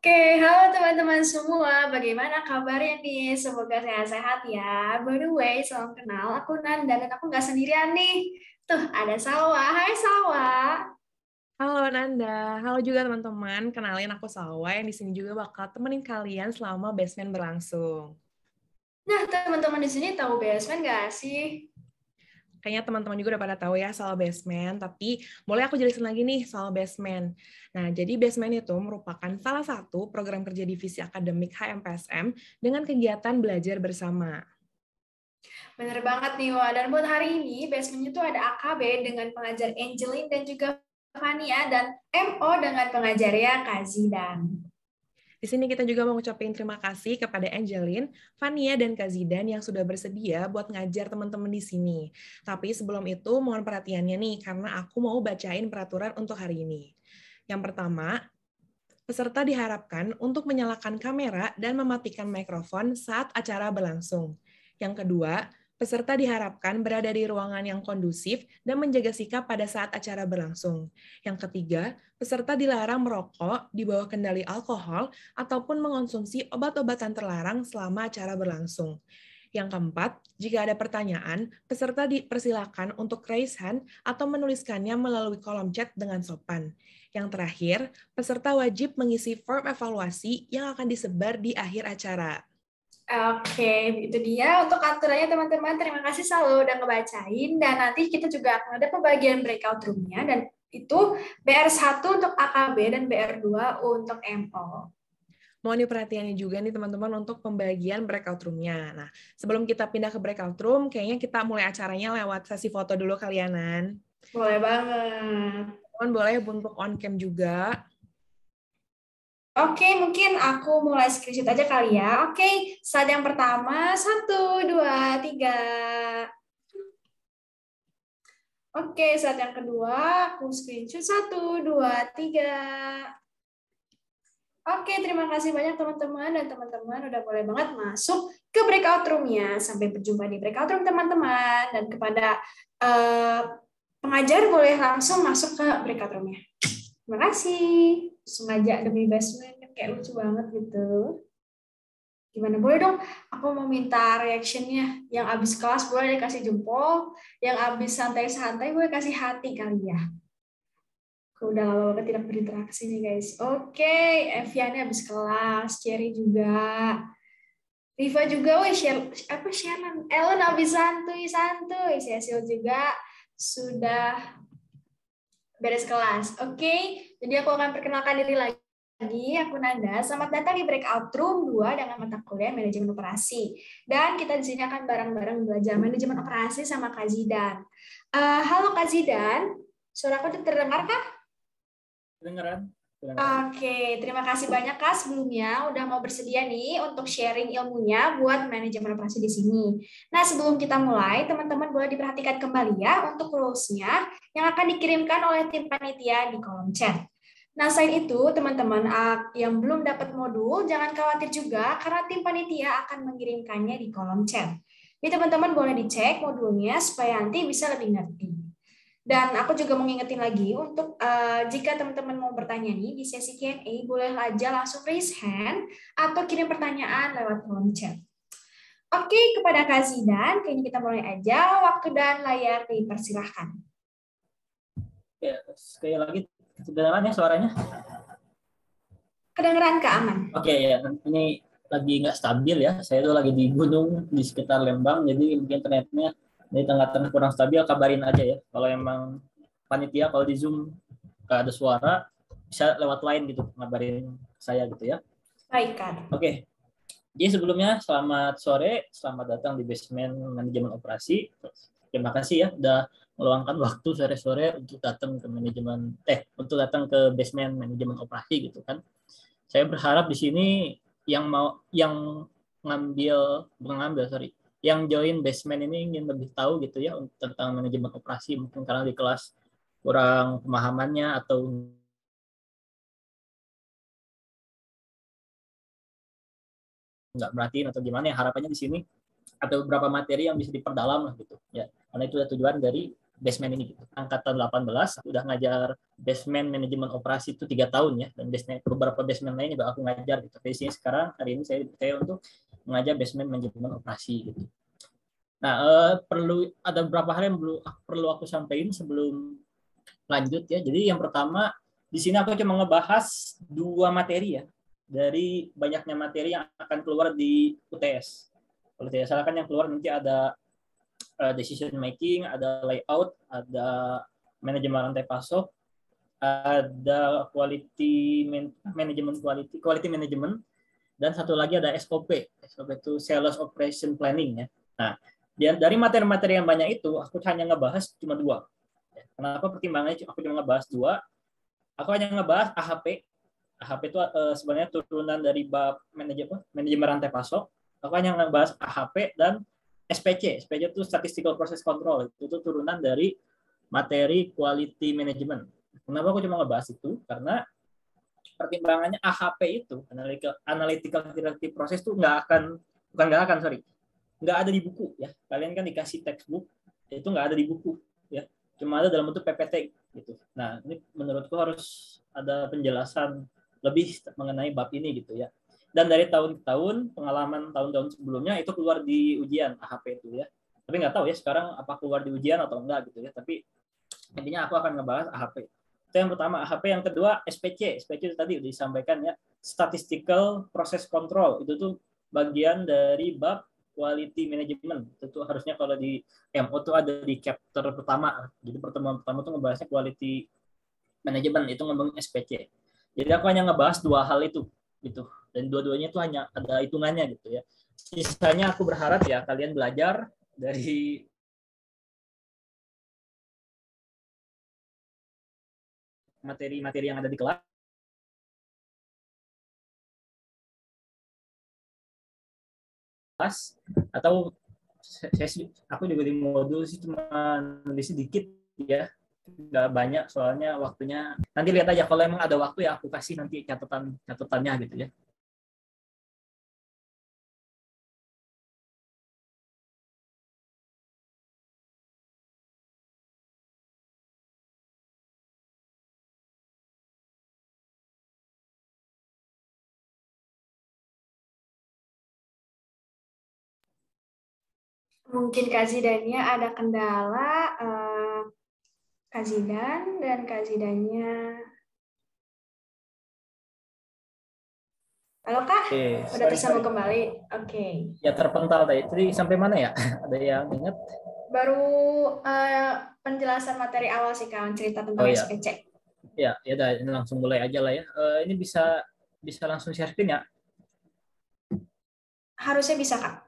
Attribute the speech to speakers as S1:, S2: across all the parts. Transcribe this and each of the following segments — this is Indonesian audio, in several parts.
S1: Oke, halo teman-teman semua. Bagaimana kabarnya nih? Semoga sehat-sehat ya. By the way, salam kenal. Aku Nanda dan aku nggak sendirian nih. Tuh, ada Salwa. Hai Salwa.
S2: Halo Nanda, halo juga teman-teman. Kenalin aku Salwa yang di sini juga bakal temenin kalian selama basement berlangsung.
S1: Nah, teman-teman di sini tahu basement nggak sih?
S2: Kayaknya teman-teman juga udah pada tahu ya soal basement, tapi boleh aku jelasin lagi nih soal basement. Nah, jadi basement itu merupakan salah satu program kerja divisi akademik HMPSM dengan kegiatan belajar bersama.
S1: Bener banget nih, Wak. Dan buat hari ini, basementnya tuh ada AKB dengan pengajar Angelin dan juga Fania dan MO dengan pengajarnya Kak Zidan.
S2: Di sini kita juga mau ngucapin terima kasih kepada Angelin, Fania, dan Kak Zidan yang sudah bersedia buat ngajar teman-teman di sini. Tapi sebelum itu, mohon perhatiannya nih, karena aku mau bacain peraturan untuk hari ini. Yang pertama, peserta diharapkan untuk menyalakan kamera dan mematikan mikrofon saat acara berlangsung. Yang kedua, peserta diharapkan berada di ruangan yang kondusif dan menjaga sikap pada saat acara berlangsung. Yang ketiga, peserta dilarang merokok di bawah kendali alkohol ataupun mengonsumsi obat-obatan terlarang selama acara berlangsung. Yang keempat, jika ada pertanyaan, peserta dipersilakan untuk raise hand atau menuliskannya melalui kolom chat dengan sopan. Yang terakhir, peserta wajib mengisi form evaluasi yang akan disebar di akhir acara.
S1: Oke, itu dia untuk aturannya teman-teman. Terima kasih selalu udah ngebacain. Dan nanti kita juga akan ada pembagian breakout room-nya. Dan itu BR1 untuk AKB dan BR2 untuk MO.
S2: Mohon perhatiannya juga nih teman-teman untuk pembagian breakout room-nya. Nah, sebelum kita pindah ke breakout room, kayaknya kita mulai acaranya lewat sesi foto dulu kalianan.
S1: Boleh banget.
S2: Teman boleh untuk on cam juga.
S1: Oke, mungkin aku mulai screenshot aja kali ya. Oke, saat yang pertama, satu, dua, tiga. Oke, saat yang kedua, aku screenshot satu, dua, tiga. Oke, terima kasih banyak teman-teman dan teman-teman udah boleh banget masuk ke breakout room-nya. Sampai berjumpa di breakout room teman-teman dan kepada eh, pengajar boleh langsung masuk ke breakout room-nya. Terima kasih. Sengaja demi basement kan kayak lucu banget gitu. Gimana boleh dong? Aku mau minta reaction-nya. Yang abis kelas boleh kasih jempol, yang abis santai-santai boleh kasih hati kali ya. Aku udah lama banget tidak berinteraksi nih guys. Oke, Eviannya habis kelas, Cherry juga, Riva juga, wih, apa Shannon, Ellen habis santuy, Cecil juga sudah beres kelas. Oke, jadi aku akan perkenalkan diri lagi. Aku Nanda. Selamat datang di breakout room 2 dengan mata kuliah manajemen operasi. Dan kita di sini akan bareng-bareng belajar manajemen operasi sama Kak Zidan. Halo Kak Zidan, suara aku terdengar kah?
S3: Kedengeran?
S1: Oke, terima kasih banyak Kak sebelumnya udah mau bersedia nih untuk sharing ilmunya buat manajemen operasi di sini. Nah, sebelum kita mulai, teman-teman boleh diperhatikan kembali ya untuk rules-nya yang akan dikirimkan oleh tim panitia di kolom chat. Nah, selain itu, teman-teman yang belum dapat modul, jangan khawatir juga karena tim panitia akan mengirimkannya di kolom chat. Jadi teman-teman boleh dicek modulnya supaya nanti bisa lebih ngerti. Dan aku juga mau ngingetin lagi untuk jika teman-teman mau bertanya nih di sesi Q&A, boleh aja langsung raise hand atau kirim pertanyaan lewat kolom chat. Oke, kepada Kak Zidan, kayaknya kita mulai aja. Waktu dan layar dipersilahkan.
S3: Ya, sekali lagi kedengaran ya suaranya?
S1: Kedengeran Kak Aman?
S3: Oke ya, ini lagi nggak stabil ya. Saya tuh lagi di gunung di sekitar Lembang, jadi mungkin internetnya di tengah-tengah kurang stabil. Kabarin aja ya. Kalau emang panitia kalau di Zoom nggak ada suara, bisa lewat line gitu, ngabarin saya gitu ya.
S1: Baik Kak.
S3: Oke. Jadi sebelumnya selamat sore, selamat datang di Basement Manajemen Operasi. Terima kasih ya udah meluangkan waktu sore-sore untuk datang ke untuk datang ke Basement Manajemen Operasi gitu kan. Saya berharap di sini yang yang join Basement ini ingin lebih tahu gitu ya tentang manajemen operasi, mungkin karena di kelas kurang pemahamannya atau nggak merhatiin atau gimana ya, harapannya di sini ada beberapa materi yang bisa diperdalam lah gitu ya, karena itu tujuan dari basement ini gitu. Angkatan 18 aku udah ngajar basement manajemen operasi itu 3 tahun ya, dan beberapa basement lain juga aku ngajar gitu. Visinya sekarang hari ini saya dipercaya untuk mengajar basement manajemen operasi gitu. Nah, perlu ada beberapa hal yang perlu aku sampaikan sebelum lanjut ya. Jadi yang pertama, di sini aku cuma ngebahas 2 materi ya dari banyaknya materi yang akan keluar di UTS. Kalau tidak salah kan yang keluar nanti ada decision making, ada layout, ada manajemen rantai pasok, ada quality management, dan satu lagi ada SOP. SOP itu Sales Operation Planning ya. Nah, dari materi-materi yang banyak itu, aku hanya ngebahas cuma 2. Kenapa pertimbangannya aku cuma ngebahas 2? Aku hanya ngebahas AHP. AHP itu sebenarnya turunan dari bab manajemen rantai pasok. Aku hanya ngebahas AHP dan SPC. SPC itu Statistical Process Control. Itu turunan dari materi Quality Management. Kenapa aku cuma ngebahas itu? Karena pertimbangannya AHP itu, Analytical Hierarchy Process itu nggak ada di buku ya. Kalian kan dikasih textbook, itu nggak ada di buku ya. Cuma ada dalam bentuk PPT gitu. Nah, ini menurutku harus ada penjelasan lebih mengenai bab ini gitu ya. Dan dari tahun ke tahun, pengalaman tahun-tahun sebelumnya itu keluar di ujian AHP itu ya. Tapi nggak tahu ya sekarang apa keluar di ujian atau enggak gitu ya. Tapi intinya aku akan ngebahas AHP. Itu yang pertama AHP, yang kedua SPC. SPC itu tadi udah disampaikan ya, Statistical Process Control. Itu tuh bagian dari bab Quality Management. Itu tuh harusnya kalau di MO tuh ada di chapter pertama. Jadi pertemuan pertama tuh ngebahasnya Quality Management, itu ngomongin SPC. Jadi aku hanya ngebahas 2 hal itu gitu. Dan dua-duanya itu hanya ada hitungannya gitu ya. Sisanya aku berharap ya kalian belajar dari materi-materi yang ada di kelas, atau aku juga di modul sih cuma nulis sedikit ya, nggak banyak soalnya waktunya. Nanti lihat aja kalau emang ada waktu ya aku kasih nanti catatannya gitu ya.
S1: Mungkin Kak Zidannya ada kendala, Kak Zidan dan Kak Zidannya. Halo Kak, udah tersambung kembali. Oke.
S3: Ya terpental tadi. Jadi sampai mana ya? Ada yang ingat?
S1: Baru penjelasan materi awal sih Kak, cerita tentang
S3: ya.
S1: SPC.
S3: Ya udah ini langsung mulai aja lah ya. Ini bisa langsung share screen ya?
S1: Harusnya bisa Kak.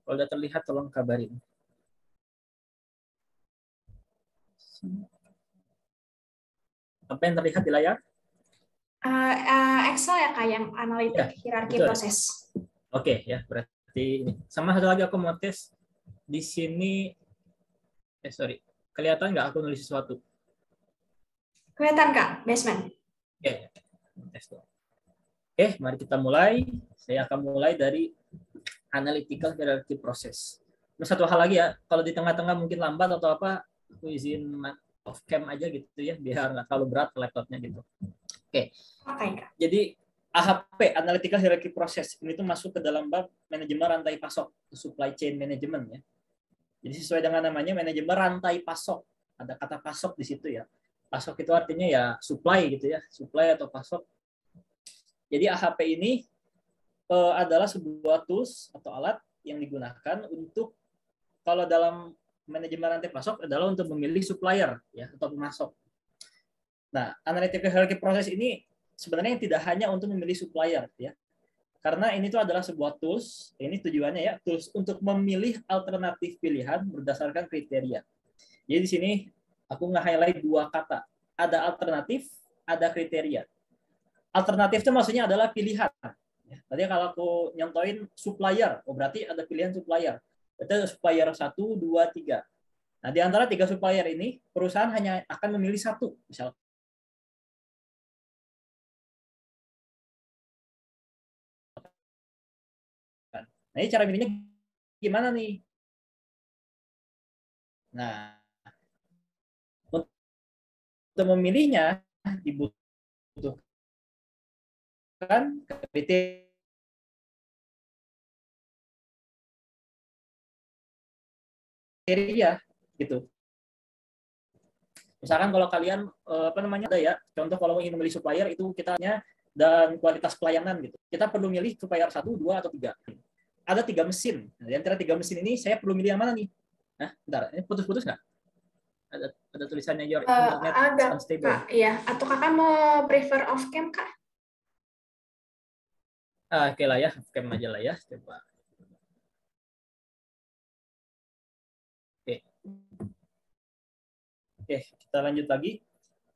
S3: Kalau udah terlihat tolong kabarin. Apa yang terlihat di layar?
S1: Excel ya Kak, yang analitik hierarki proses.
S3: Oke ya, berarti ini. Sama satu lagi aku mau tes di sini. Sorry, kelihatan nggak aku nulis sesuatu?
S1: Kelihatan Kak, basement.
S3: Oke, mari kita mulai. Saya akan mulai dari analytical hierarchy process. Terus satu hal lagi ya, kalau di tengah-tengah mungkin lambat atau apa, aku izin off cam aja gitu ya, biar nggak terlalu berat laptopnya gitu. Oke. Jadi AHP, Analytical Hierarchy Process, ini tuh masuk ke dalam bab manajemen rantai pasok, supply chain management ya. Jadi sesuai dengan namanya manajemen rantai pasok, ada kata pasok di situ ya. Pasok itu artinya ya supply gitu ya, supply atau pasok. Jadi AHP ini adalah sebuah tools atau alat yang digunakan untuk, kalau dalam manajemen rantai pasok adalah untuk memilih supplier ya atau pemasok. Nah, analytical hierarchy process ini sebenarnya tidak hanya untuk memilih supplier ya. Karena ini tuh adalah sebuah tools, ini tujuannya ya, tools untuk memilih alternatif pilihan berdasarkan kriteria. Jadi di sini aku nge-highlight 2 kata. Ada alternatif, ada kriteria. Alternatif itu maksudnya adalah pilihan. Tadi kalau aku nyontoin supplier, berarti ada pilihan supplier. Itu supplier 1, 2, 3. Nah, di antara 3 supplier ini, perusahaan hanya akan memilih 1. Misalnya Nah, ini cara milihnya gimana nih? Nah, untuk memilihnya dibutuhkan kriteria gitu. Misalkan kalau kalian ada ya, contoh kalau ingin memilih supplier itu kitanya dan kualitas pelayanan gitu. Kita perlu milih supplier 1, 2 atau 3. Ada 3 mesin. Nah, di antara 3 mesin ini saya perlu milih yang mana nih? Nah, bentar, ini putus-putus nggak? Ada tulisannya your internet
S1: ada
S3: unstable.
S1: Kak, iya. Atau Kakak mau prefer off cam Kak?
S3: Oke lah ya, cam aja lah ya, coba. Oke, kita lanjut lagi.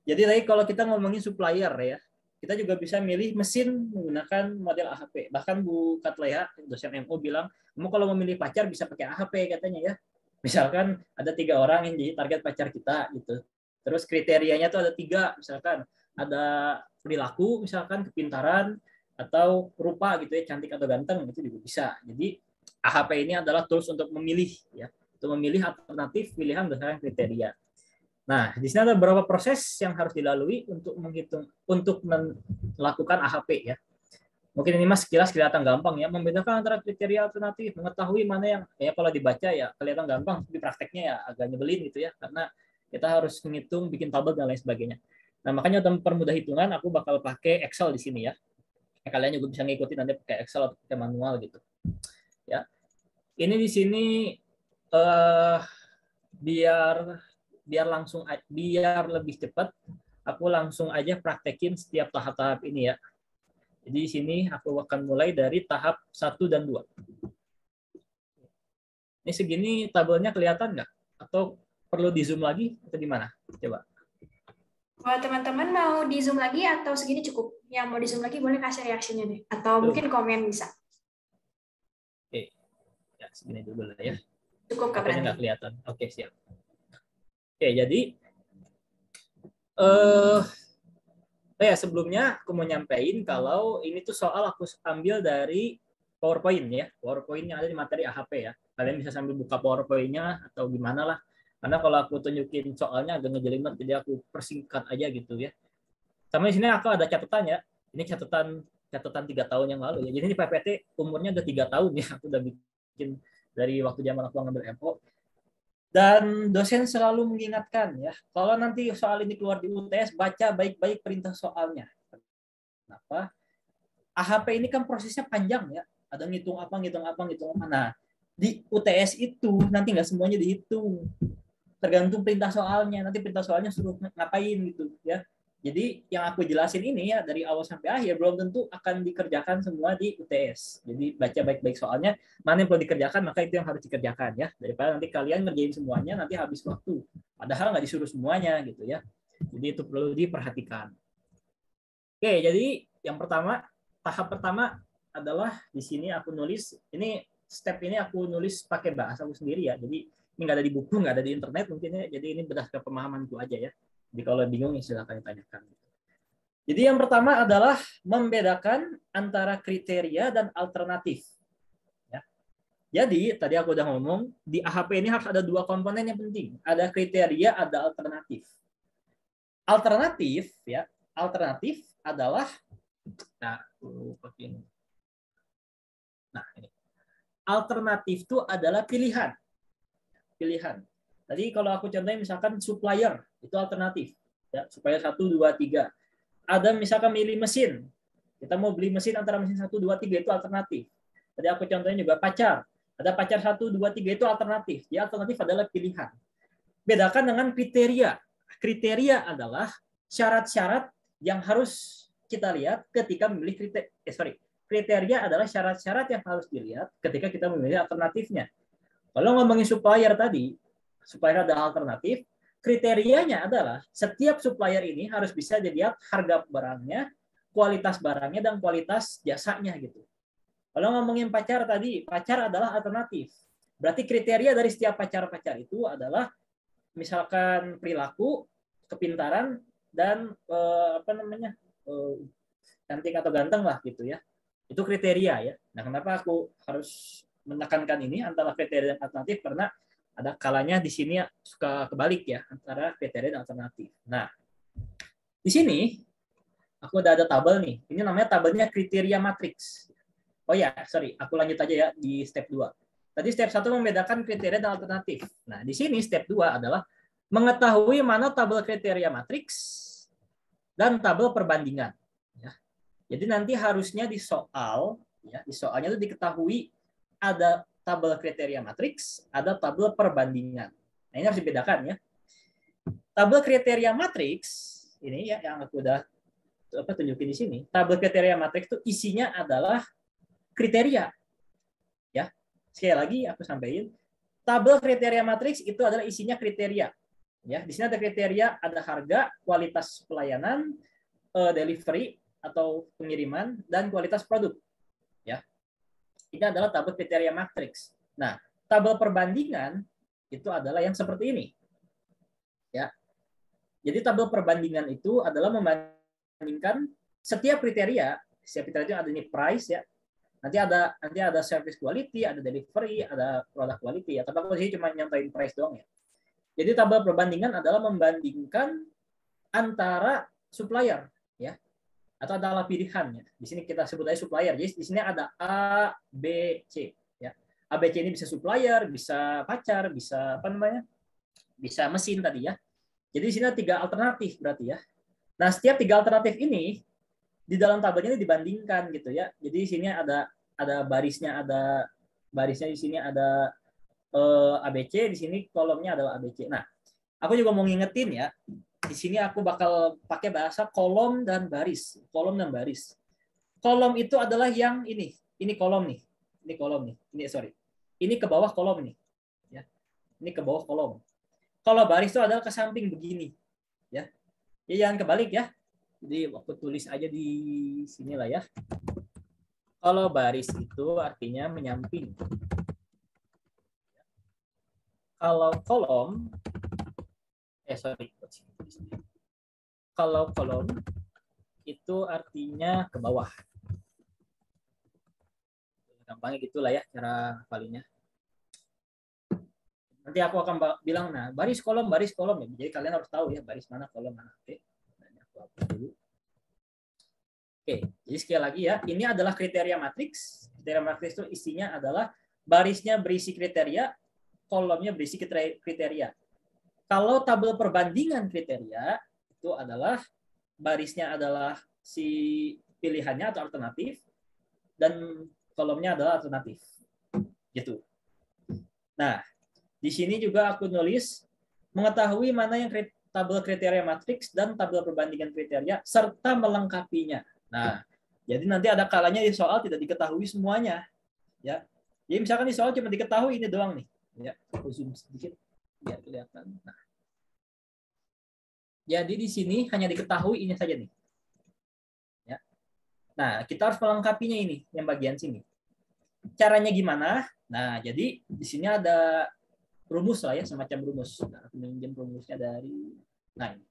S3: Jadi tadi kalau kita ngomongin supplier ya, kita juga bisa milih mesin menggunakan model AHP. Bahkan Bu Katleha, dosen MO bilang, kamu kalau memilih pacar bisa pakai AHP katanya ya. Misalkan ada 3 orang yang jadi target pacar kita gitu. Terus kriterianya tuh ada 3, misalkan ada perilaku, misalkan kepintaran, atau rupa gitu ya, cantik atau ganteng, itu juga bisa. Jadi AHP ini adalah tools untuk memilih ya, untuk memilih alternatif pilihan berdasarkan kriteria. Nah, di sini ada beberapa proses yang harus dilalui untuk melakukan AHP ya. Mungkin ini Mas sekilas kelihatan gampang ya, membedakan antara kriteria alternatif, mengetahui mana yang ya kalau dibaca ya kelihatan gampang, di prakteknya ya agak nyebelin gitu ya, karena kita harus menghitung, bikin tabel dan lain sebagainya. Nah, makanya untuk mempermudah hitungan aku bakal pakai Excel di sini ya. Kalian juga bisa ngikutin nanti pakai Excel atau pakai manual gitu. Ya. Ini di sini biar lebih cepat, aku langsung aja praktekin setiap tahap-tahap ini ya. Jadi di sini aku akan mulai dari tahap 1 dan 2. Ini segini tabelnya kelihatan nggak? Atau perlu di zoom lagi atau gimana? Coba.
S1: Kalau teman-teman mau di zoom lagi atau segini cukup? Yang mau di zoom lagi boleh kasih reaksinya deh. Atau mungkin komen bisa.
S3: Oke, ya segini dulu lah ya.
S1: Cukup Kak berarti.
S3: Nggak kelihatan. Oke, siap. Oke, jadi sebelumnya aku mau nyampein kalau ini tuh soal aku ambil dari PowerPoint ya. PowerPoint yang ada di materi AHP ya. Kalian bisa sambil buka PowerPoint-nya atau gimana lah. Karena kalau aku tunjukin soalnya agak ngejelimet, jadi aku persingkat aja gitu ya. Sama di sini aku ada catatan ya. Ini catatan 3 tahun yang lalu ya. Jadi ini PPT umurnya udah 3 tahun ya. Aku udah bikin dari waktu zaman aku ngambil MO. Dan dosen selalu mengingatkan ya, kalau nanti soal ini keluar di UTS, baca baik-baik perintah soalnya. Kenapa? AHP ini kan prosesnya panjang ya. Ada ngitung apa. Nah, di UTS itu nanti nggak semuanya dihitung. Tergantung perintah soalnya. Nanti perintah soalnya suruh ngapain gitu ya. Jadi yang aku jelasin ini ya dari awal sampai akhir belum tentu akan dikerjakan semua di UTS. Jadi baca baik-baik soalnya, mana yang perlu dikerjakan maka itu yang harus dikerjakan ya. Daripada nanti kalian ngerjain semuanya nanti habis waktu. Padahal nggak disuruh semuanya gitu ya. Jadi itu perlu diperhatikan. Oke, jadi yang pertama, tahap pertama adalah di sini aku nulis, ini step ini aku nulis pakai bahasa aku sendiri ya. Jadi ini nggak ada di buku, nggak ada di internet mungkin ya. Jadi ini berdasarkan pemahamanku aja ya. Jadi kalau bingung ya silakan ditanyakan. Jadi yang pertama adalah membedakan antara kriteria dan alternatif. Ya. Jadi tadi aku udah ngomong di AHP ini harus ada 2 komponen yang penting. Ada kriteria, ada alternatif. Alternatif ya, alternatif adalah ini. Alternatif itu adalah pilihan. Tadi kalau aku contohnya misalkan supplier, itu alternatif. Ya, supplier 1, 2, 3. Ada misalkan milih mesin. Kita mau beli mesin antara mesin 1, 2, 3 itu alternatif. Tadi aku contohnya juga pacar. Ada pacar 1, 2, 3 itu alternatif. Jadi alternatif adalah pilihan. Bedakan dengan kriteria. Kriteria adalah syarat-syarat yang harus kita lihat ketika memilih kriteria adalah syarat-syarat yang harus dilihat ketika kita memilih alternatifnya. Kalau ngomongin supplier tadi, supplier ada alternatif, kriterianya adalah setiap supplier ini harus bisa dilihat harga barangnya, kualitas barangnya, dan kualitas jasanya gitu. Kalau ngomongin pacar tadi, pacar adalah alternatif. Berarti kriteria dari setiap pacar-pacar itu adalah misalkan perilaku, kepintaran, dan cantik atau ganteng lah gitu ya. Itu kriteria ya. Nah, kenapa aku harus menekankan ini antara kriteria dan alternatif karena ada kalanya di sini suka kebalik ya antara kriteria dan alternatif. Nah, di sini aku udah ada tabel nih. Ini namanya tabelnya kriteria matriks. Oh ya, sorry, aku lanjut aja ya di step 2. Tadi step 1 membedakan kriteria dan alternatif. Nah, di sini step 2 adalah mengetahui mana tabel kriteria matriks dan tabel perbandingan. Ya. Jadi nanti harusnya di soal, ya, di soalnya itu diketahui ada tabel kriteria matriks, ada tabel perbandingan. Nah, ini harus dibedakan ya. Tabel kriteria matriks ini ya yang aku udah tunjukin di sini. Tabel kriteria matriks itu isinya adalah kriteria. Ya. Sekali lagi aku sampaikan, tabel kriteria matriks itu adalah isinya kriteria. Ya, di sini ada kriteria, ada harga, kualitas pelayanan, delivery atau pengiriman, dan kualitas produk. Ya, ini adalah tabel kriteria matriks. Nah, tabel perbandingan itu adalah yang seperti ini. Ya, jadi tabel perbandingan itu adalah membandingkan setiap kriteria itu ada nih price ya. Nanti ada service quality, ada delivery, ada product quality ya. Tapi aku sih cuma nyampaikan price doang ya. Jadi tabel perbandingan adalah membandingkan antara supplier ya atau adalah pilihannya. Di sini kita sebut aja supplier. Jadi di sini ada A, B, C ya. A, B, C ini bisa supplier, bisa pacar, bisa apa namanya? Bisa mesin tadi ya. Jadi di sini ada 3 alternatif berarti ya. Nah, setiap 3 alternatif ini di dalam tabelnya ini dibandingkan gitu ya. Jadi di sini ada barisnya di sini ada ABC, di sini kolomnya adalah ABC. Nah, aku juga mau ngingetin ya, di sini aku bakal pakai bahasa kolom dan baris. Kolom dan baris. Kolom itu adalah yang ini kolom nih. Ini kolom nih. Ini ke bawah kolom nih. Ya. Ini ke bawah kolom. Kalau baris itu adalah ke samping begini. Ya. Ya jangan kebalik ya. Jadi aku tulis aja di sinilah ya. Kalau baris itu artinya menyamping. Kalau kolom, kalau kolom itu artinya ke bawah. Gampangnya gitulah ya cara palingnya. Nanti aku akan bilang, nah baris kolom ya. Jadi kalian harus tahu ya baris mana kolom mana. Oke. Aku hapus dulu. Oke, jadi sekali lagi ya, ini adalah kriteria matriks. Kriteria matriks itu isinya adalah barisnya berisi kriteria, kolomnya berisi kriteria. Kalau tabel perbandingan kriteria itu adalah barisnya adalah si pilihannya atau alternatif dan kolomnya adalah alternatif. Gitu. Nah, di sini juga aku nulis mengetahui mana yang tabel kriteria matriks dan tabel perbandingan kriteria serta melengkapinya. Nah, jadi nanti ada kalanya di soal tidak diketahui semuanya. Ya. Jadi misalkan di soal cuma diketahui ini doang nih. Ya, aku zoom sedikit biar kelihatan. Nah. Jadi di sini hanya diketahui ini saja nih. Ya. Nah, kita harus melengkapinya ini yang bagian sini. Caranya gimana? Nah, jadi di sini ada rumus lah ya, semacam rumus. Nah, aku minjem rumusnya dari ini.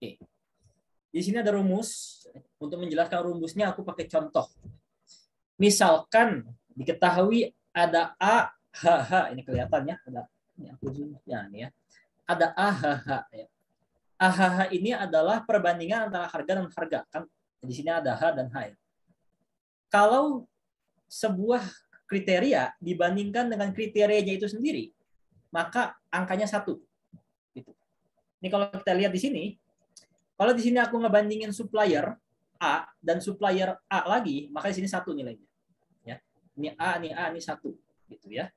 S3: Oke. Di sini ada rumus. Untuk menjelaskan rumusnya aku pakai contoh. Misalkan diketahui ada A, HH, ini kelihatan ya, ada ini aku zoom ya ini ya. Ada A, HH ya. A, HH ini adalah perbandingan antara harga dan harga kan. Di sini ada H dan H ya. Kalau sebuah kriteria dibandingkan dengan kriterianya itu sendiri, maka angkanya 1. Gitu. Ini kalau kita lihat di sini, kalau di sini aku ngebandingin supplier A dan supplier A lagi, maka di sini 1 nilainya. Ya. Ini A, ini 1 gitu ya.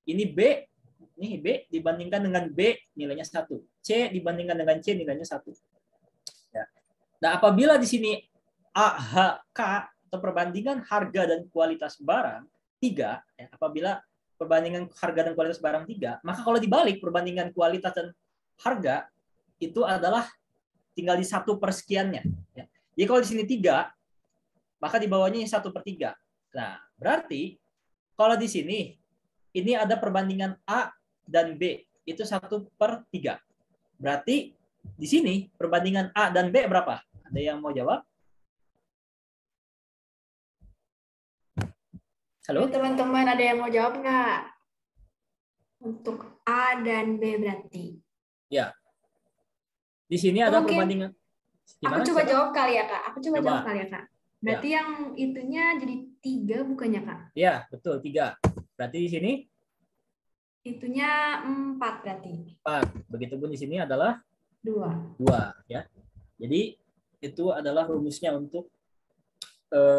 S3: Ini B dibandingkan dengan B nilainya 1. C dibandingkan dengan C nilainya 1. Ya. Nah, apabila di sini A, H, K atau perbandingan harga dan kualitas barang 3, ya, apabila perbandingan harga dan kualitas barang 3, maka kalau dibalik perbandingan kualitas dan harga itu adalah tinggal di 1 per sekiannya. Ya. Jadi kalau di sini 3, maka di bawahnya 1/3. Nah, berarti kalau di sini ini ada perbandingan A dan B itu 1/3. Berarti di sini perbandingan A dan B berapa? Ada yang mau jawab? Halo?
S1: Teman-teman ada yang mau jawab nggak? Untuk A dan B berarti.
S3: Ya. Di sini ada
S1: Mungkin
S3: perbandingan.
S1: aku
S3: Gimana?
S1: coba
S3: Siapa?
S1: jawab kali ya, Kak. Aku coba
S3: Coba.
S1: jawab kali ya, Kak.
S3: Ya.
S1: Berarti yang itunya jadi 3 bukannya, Kak?
S3: Ya, betul 3. Berarti di sini
S1: Itunya 4 berarti.
S3: 4. Begitupun di sini adalah
S1: 2.
S3: 2 ya. Jadi itu adalah rumusnya untuk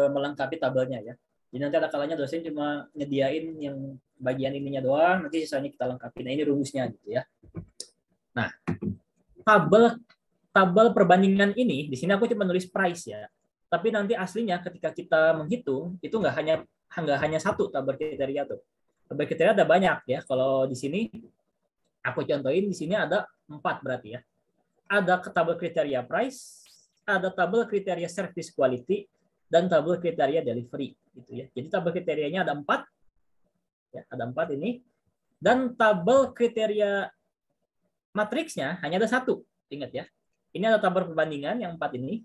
S3: melengkapi tabelnya ya. Jadi nanti ada kalanya dosen cuma nyediain yang bagian ininya doang, nanti sisanya kita lengkapi. Nah, ini rumusnya gitu ya. Nah, tabel perbandingan ini di sini aku cuma nulis price ya. Tapi nanti aslinya ketika kita menghitung itu nggak hanya satu tabel kriteria tuh. Tabel kriteria ada banyak ya. Kalau di sini aku contohin di sini ada 4 berarti ya. Ada tabel kriteria price, ada tabel kriteria service quality, dan tabel kriteria delivery gitu ya. Jadi tabel kriterianya ada 4 ya, ada 4 ini, dan tabel kriteria matriksnya hanya ada 1. Ingat ya. Ini ada tabel perbandingan yang 4 ini.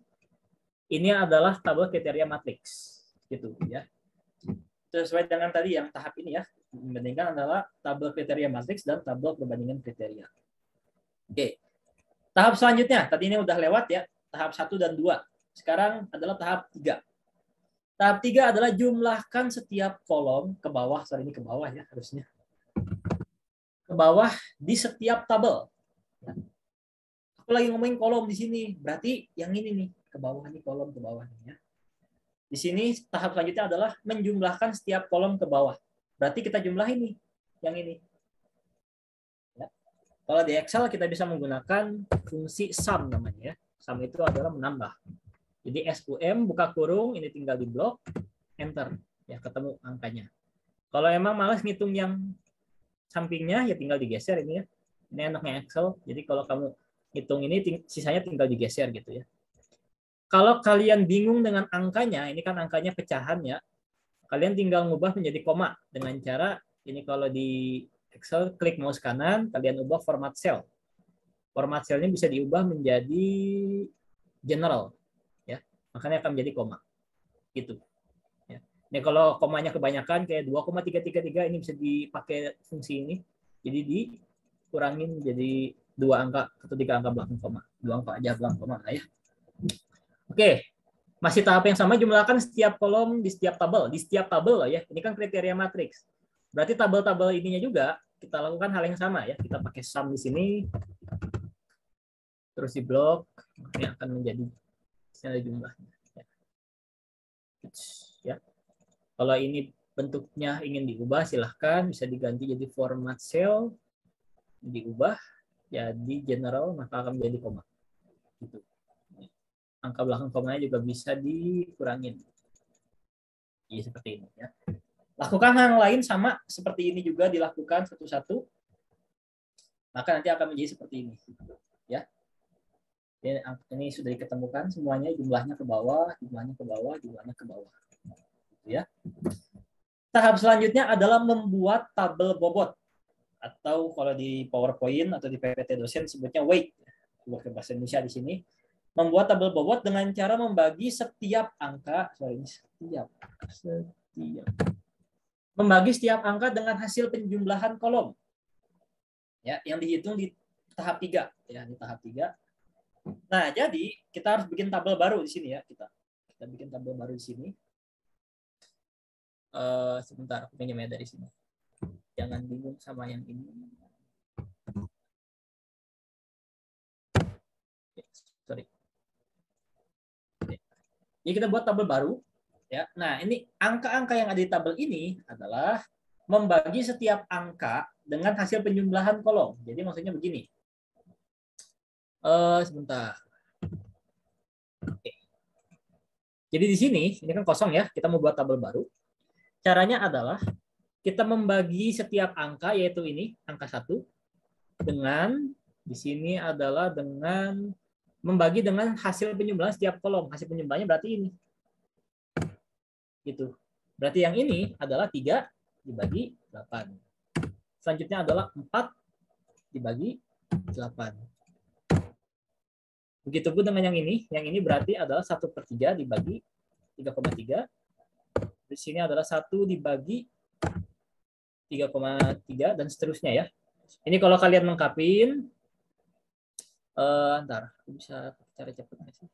S3: Ini adalah tabel kriteria matriks gitu ya. Sesuai dengan tadi yang tahap ini ya. Membandingkan adalah tabel kriteria matriks dan tabel perbandingan kriteria. Oke. Tahap selanjutnya, tadi ini udah lewat ya, tahap 1 dan 2. Sekarang adalah tahap 3. Tahap 3 adalah jumlahkan setiap kolom ke bawah, sorry ini ke bawah ya harusnya. Ke bawah di setiap tabel. Aku lagi ngomongin kolom di sini, berarti yang ini nih, ke bawah nih kolom ke bawah nih ya. Di sini tahap selanjutnya adalah menjumlahkan setiap kolom ke bawah. Berarti kita jumlahin nih, yang ini. Ya. Kalau di Excel kita bisa menggunakan fungsi sum namanya ya. Sum itu adalah menambah. Jadi SUM buka kurung, ini tinggal di blok, enter, ya ketemu angkanya. Kalau emang malas ngitung yang sampingnya, ya tinggal digeser ini ya. Ini enaknya Excel. Jadi kalau kamu hitung ini, sisanya tinggal digeser gitu ya. Kalau kalian bingung dengan angkanya, ini kan angkanya pecahan ya. Kalian tinggal ngubah menjadi koma dengan cara ini kalau di Excel klik mouse kanan, kalian ubah format cell. Format cell-nya bisa diubah menjadi general. Makanya akan menjadi koma gitu ya. Ini kalau komanya kebanyakan kayak 2,333 ini bisa dipakai fungsi ini, jadi dikurangin jadi 2 angka atau 3 angka belakang koma, 2 angka aja belakang koma lah ya. Oke, masih tahap yang sama, jumlahkan setiap kolom di setiap tabel loh ya. Ini kan kriteria matriks, berarti tabel-tabel ininya juga kita lakukan hal yang sama ya. Kita pakai sum di sini, terus di blok ini akan menjadi jumlahnya ya. Kalau ini bentuknya ingin diubah silahkan, bisa diganti jadi format cell, diubah jadi general, maka akan menjadi koma gitu. Angka belakang komanya juga bisa dikurangin jadi seperti ini ya. Lakukan hal lain sama seperti ini juga, dilakukan satu-satu, maka nanti akan menjadi seperti ini ya. Ini sudah diketemukan semuanya, jumlahnya ke bawah, jumlahnya ke bawah, jumlahnya ke bawah. Ya. Tahap selanjutnya adalah membuat tabel bobot, atau kalau di PowerPoint atau di PPT dosen sebutnya weight. Buat bahasa Indonesia di sini. Membuat tabel bobot dengan cara membagi setiap angka, membagi setiap angka dengan hasil penjumlahan kolom. Ya, yang dihitung di tahap 3 ya, di tahap 3. Nah, jadi kita harus bikin tabel baru di sini ya, kita bikin tabel baru di sini. Sebentar, aku pinjam ya dari sini. Jangan bingung sama yang ini. Sorry. Jadi kita buat tabel baru ya. Nah, ini angka-angka yang ada di tabel ini adalah membagi setiap angka dengan hasil penjumlahan kolom. Jadi maksudnya begini. Sebentar. Oke. Jadi di sini, ini kan kosong ya, kita mau buat tabel baru. Caranya adalah kita membagi setiap angka, yaitu ini, angka 1, dengan, di sini adalah dengan, membagi dengan hasil penjumlahan setiap kolom. Hasil penjumlahannya berarti ini. Gitu. Berarti yang ini adalah 3 dibagi 8. Selanjutnya adalah 4 dibagi 8. Begitupun dengan yang ini berarti adalah 1/3 dibagi 3,3. Di sini adalah 1 dibagi 3,3 dan seterusnya ya. Ini kalau kalian lengkapin, ntar aku bisa cara cepat nggak sih?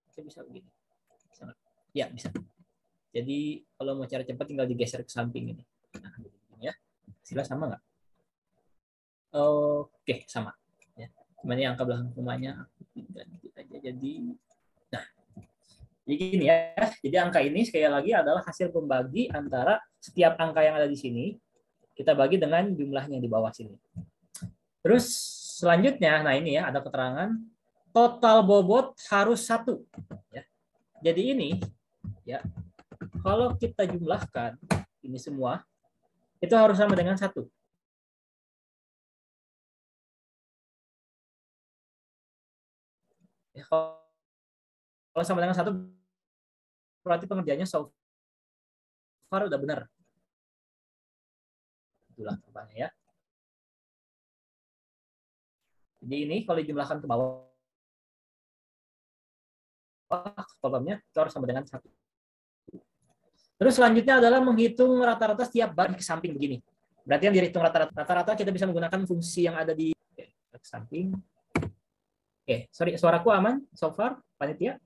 S3: Oke, bisa begini. Ya bisa. Jadi kalau mau cara cepat tinggal digeser ke samping ini. Nah, begini ya. Hasilnya sama nggak? Oke, sama. Ya. Cuman ini angka belakang komanya aku ganti aja jadi. Nah, jadi gini ya. Jadi angka ini sekali lagi adalah hasil pembagi antara setiap angka yang ada di sini kita bagi dengan jumlahnya di bawah sini. Terus selanjutnya, nah ini ya ada keterangan total bobot harus 1. Ya. Jadi ini ya kalau kita jumlahkan ini semua itu harus sama dengan 1. Ya, kalau sama dengan 1 berarti pengerjaannya so far udah benar. Itulah jawabannya ya. Jadi ini kalau dijumlahkan ke bawah kolomnya itu harus sama dengan 1. Terus selanjutnya adalah menghitung rata-rata setiap bar ke samping begini. Berarti yang dihitung rata-rata kita bisa menggunakan fungsi yang ada di samping. Oke, sorry, suaraku aman so far, panitia?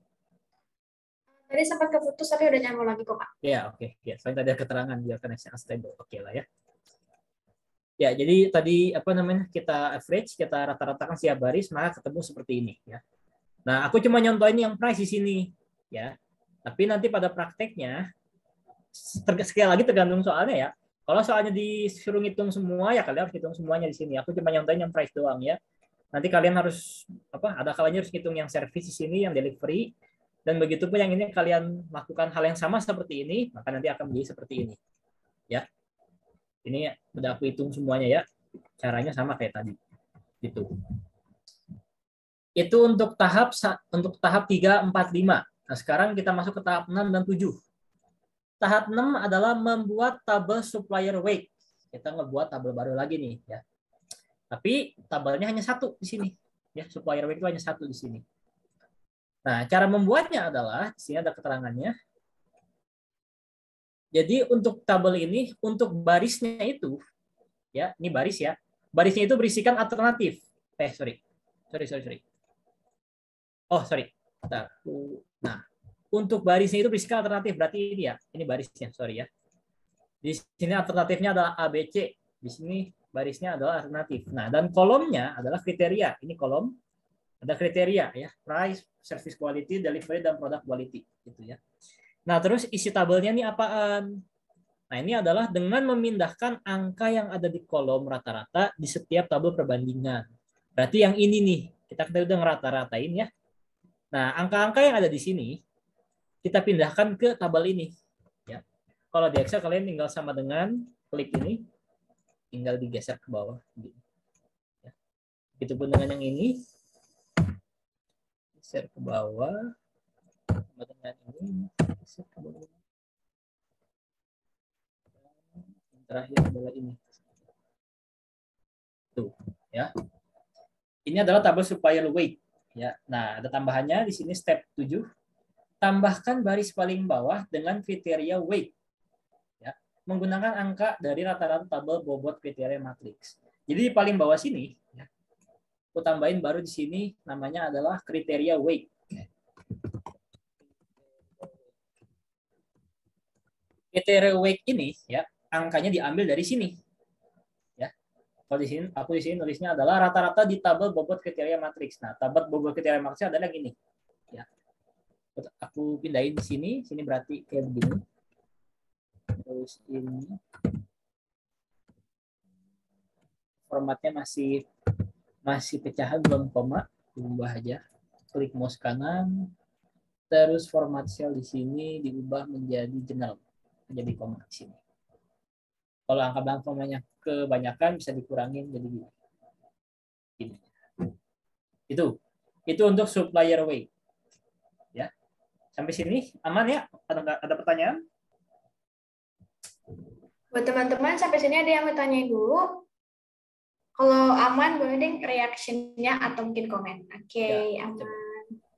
S1: Tadi sempat keputus tapi udah nyambung lagi kok, Kak.
S3: Ya, oke. Ya, soalnya tadi ada keterangan biar connection unstable. Oke lah ya. Ya, jadi tadi apa namanya? Kita average, kita rata-ratakan setiap baris, maka ketemu seperti ini ya. Nah, aku cuma nyontohin yang price di sini ya. Tapi nanti pada prakteknya sekali lagi tergantung soalnya ya. Kalau soalnya disuruh ngitung semua ya kalian harus hitung semuanya di sini. Aku cuma nyontohin yang price doang ya. Nanti kalian harus ada kalanya harus hitung yang service di sini, yang delivery, dan begitu pun yang ini kalian lakukan hal yang sama seperti ini, maka nanti akan menjadi seperti ini. Ya. Ini udah aku hitung semuanya ya. Caranya sama kayak tadi. Gitu. Itu untuk tahap 3, 4, 5. Nah, sekarang kita masuk ke tahap 6 dan 7. Tahap 6 adalah membuat tabel supplier weight. Kita ngebuat tabel baru lagi nih ya. Tapi tabelnya hanya 1 di sini. Ya, supplier weight itu hanya 1 di sini. Nah, cara membuatnya adalah di sini ada keterangannya. Jadi untuk tabel ini, untuk barisnya itu, ya, ini baris ya. Barisnya itu berisikan alternatif. Sorry. Oh, sorry. Nah, untuk barisnya itu berisikan alternatif. Berarti ini ya, ini barisnya, sorry ya. Di sini alternatifnya adalah A, B, C. Di sini barisnya adalah alternatif. Nah, dan kolomnya adalah kriteria. Ini kolom ada kriteria ya, price, service quality, delivery, dan product quality gitu ya. Nah, terus isi tabelnya ini apaan? Nah, ini adalah dengan memindahkan angka yang ada di kolom rata-rata di setiap tabel perbandingan. Berarti yang ini nih, kita udah ngerata-ratain ya. Nah, angka-angka yang ada di sini kita pindahkan ke tabel ini ya. Kalau di Excel kalian tinggal sama dengan klik ini, tinggal digeser ke bawah. Begitupun dengan yang ini, geser ke bawah, sama dengan ini, geser ke bawah. Yang terakhir adalah ini. Tuh, ya. Ini adalah tabel supplier weight. Ya, nah ada tambahannya di sini step 7. Tambahkan baris paling bawah dengan kriteria weight. Ya, menggunakan angka dari rata-rata tabel bobot kriteria matriks. Jadi di paling bawah sini, ya, aku tambahin baru di sini namanya adalah kriteria weight. Kriteria weight ini ya angkanya diambil dari sini. Ya. Kalau di sini aku di sini nulisnya adalah rata-rata di tabel bobot kriteria matriks. Nah, tabel bobot kriteria matriks adalah yang ini. Ya. Aku pindahin di sini berarti kayak begini. Terus ini formatnya masih pecahan belum koma, diubah aja. Klik mouse kanan, terus format cell di sini diubah menjadi general, menjadi koma di sini. Kalau angka belakang komanya kebanyakan bisa dikurangin jadi gini. Itu untuk supplier weight. Ya. Sampai sini aman ya? Ada pertanyaan?
S1: Buat teman-teman sampai sini ada yang mau tanyain dulu? Kalau aman, boleh deh reaction-nya atau mungkin komen. Oke,
S3: ya,
S1: aman.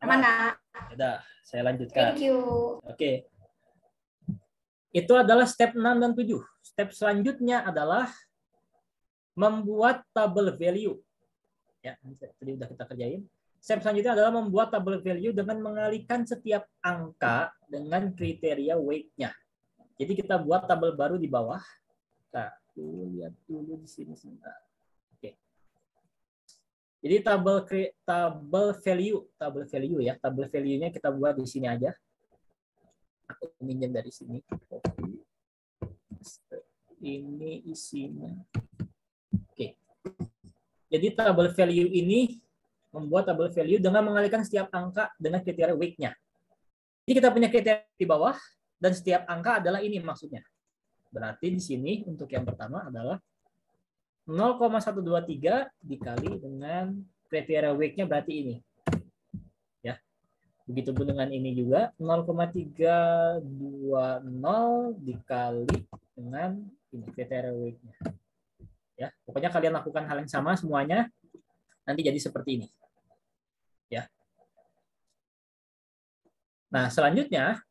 S1: Aman, Kak?
S3: Udah, saya lanjutkan.
S1: Thank you.
S3: Oke. Itu adalah step 6 dan 7. Step selanjutnya adalah membuat tabel value. Ya, tadi udah kita kerjain. Step selanjutnya adalah membuat tabel value dengan mengalihkan setiap angka dengan kriteria weight-nya. Jadi kita buat tabel baru di bawah. Nah, lihat dulu di sini sebentar. Oke. Jadi tabel value ya. Tabel value-nya kita buat di sini aja. Aku minjem dari sini. Ini isinya. Oke. Jadi tabel value ini membuat tabel value dengan mengalihkan setiap angka dengan kriteria weight-nya. Jadi kita punya kriteria di bawah dan setiap angka adalah ini maksudnya. Berarti di sini untuk yang pertama adalah 0,123 dikali dengan kriteria weight-nya berarti ini. Begitupun dengan ini juga 0,320 dikali dengan ini kriteria weight-nya. Ya, pokoknya kalian lakukan hal yang sama semuanya, nanti jadi seperti ini. Ya. Nah, selanjutnya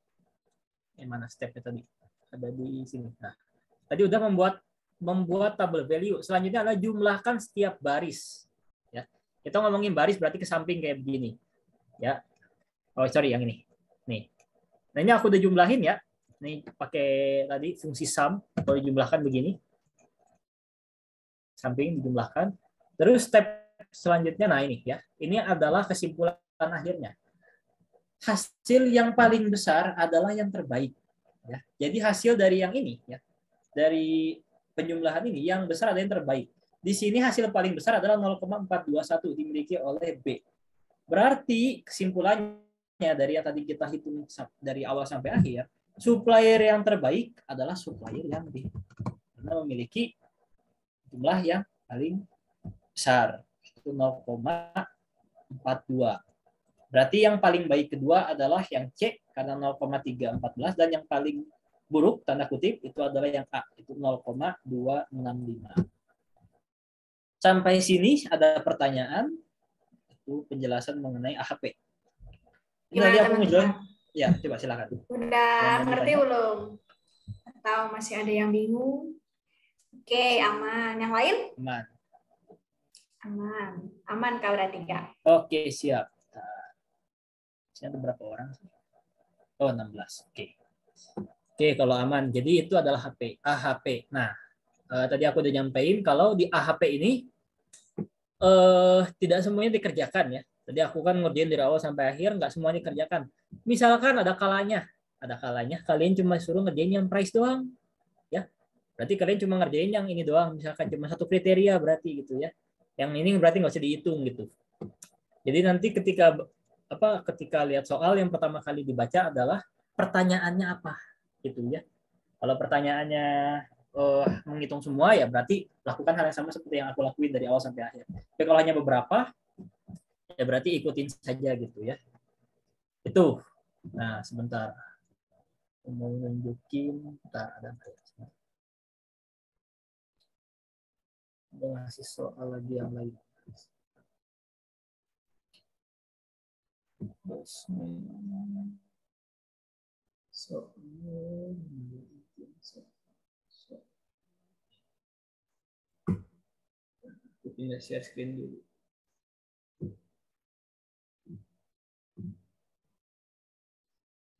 S3: mana stepnya tadi? Ada di sini. Nah, tadi udah membuat tabel value. Selanjutnya adalah jumlahkan setiap baris. Ya. Kita ngomongin baris berarti ke samping kayak begini. Ya. Oh, sorry, yang ini. Nih. Nah, ini aku udah jumlahin ya. Ini pakai tadi fungsi sum. Kalau dijumlahkan begini. Samping dijumlahkan. Terus step selanjutnya, nah ini ya. Ini adalah kesimpulan akhirnya. Hasil yang paling besar adalah yang terbaik. Ya. Jadi hasil dari yang ini, ya. Dari penjumlahan ini, yang besar adalah yang terbaik. Di sini hasil paling besar adalah 0,421 dimiliki oleh B. Berarti kesimpulannya, dari yang tadi kita hitung dari awal sampai akhir, supplier yang terbaik adalah supplier yang B. Karena memiliki jumlah yang paling besar, itu 0,42. Berarti yang paling baik kedua adalah yang C, karena 0,314, dan yang paling buruk, tanda kutip, itu adalah yang A, itu 0,265. Sampai sini ada pertanyaan, itu penjelasan mengenai AHP. Tadi aku ngejoin. Ya, coba silakan.
S1: Udah ngerti belum? Atau masih ada yang bingung? Oke, aman. Yang lain?
S3: Aman.
S1: Aman. Aman kau berarti, Kak.
S3: Oke, siap. Ada berapa orang? Oh, 16. Oke. Oke, kalau aman. Jadi itu adalah AHP. Nah, tadi aku udah nyampein kalau di AHP ini tidak semuanya dikerjakan ya. Tadi aku kan ngerjain dari awal sampai akhir, nggak semuanya dikerjakan. Misalkan ada kalanya kalian cuma suruh ngerjain yang price doang, ya. Berarti kalian cuma ngerjain yang ini doang, misalkan cuma satu kriteria berarti gitu ya. Yang ini berarti nggak usah dihitung gitu. Jadi nanti ketika lihat soal yang pertama kali dibaca adalah pertanyaannya apa, gitu ya. Kalau pertanyaannya menghitung semua ya berarti lakukan hal yang sama seperti yang aku lakuin dari awal sampai akhir. Tapi kalau hanya beberapa ya berarti ikutin saja gitu ya. Itu. Nah, sebentar. Mau nunjukin, ada ngasih soal lagi yang lain. Pindah share screen dulu.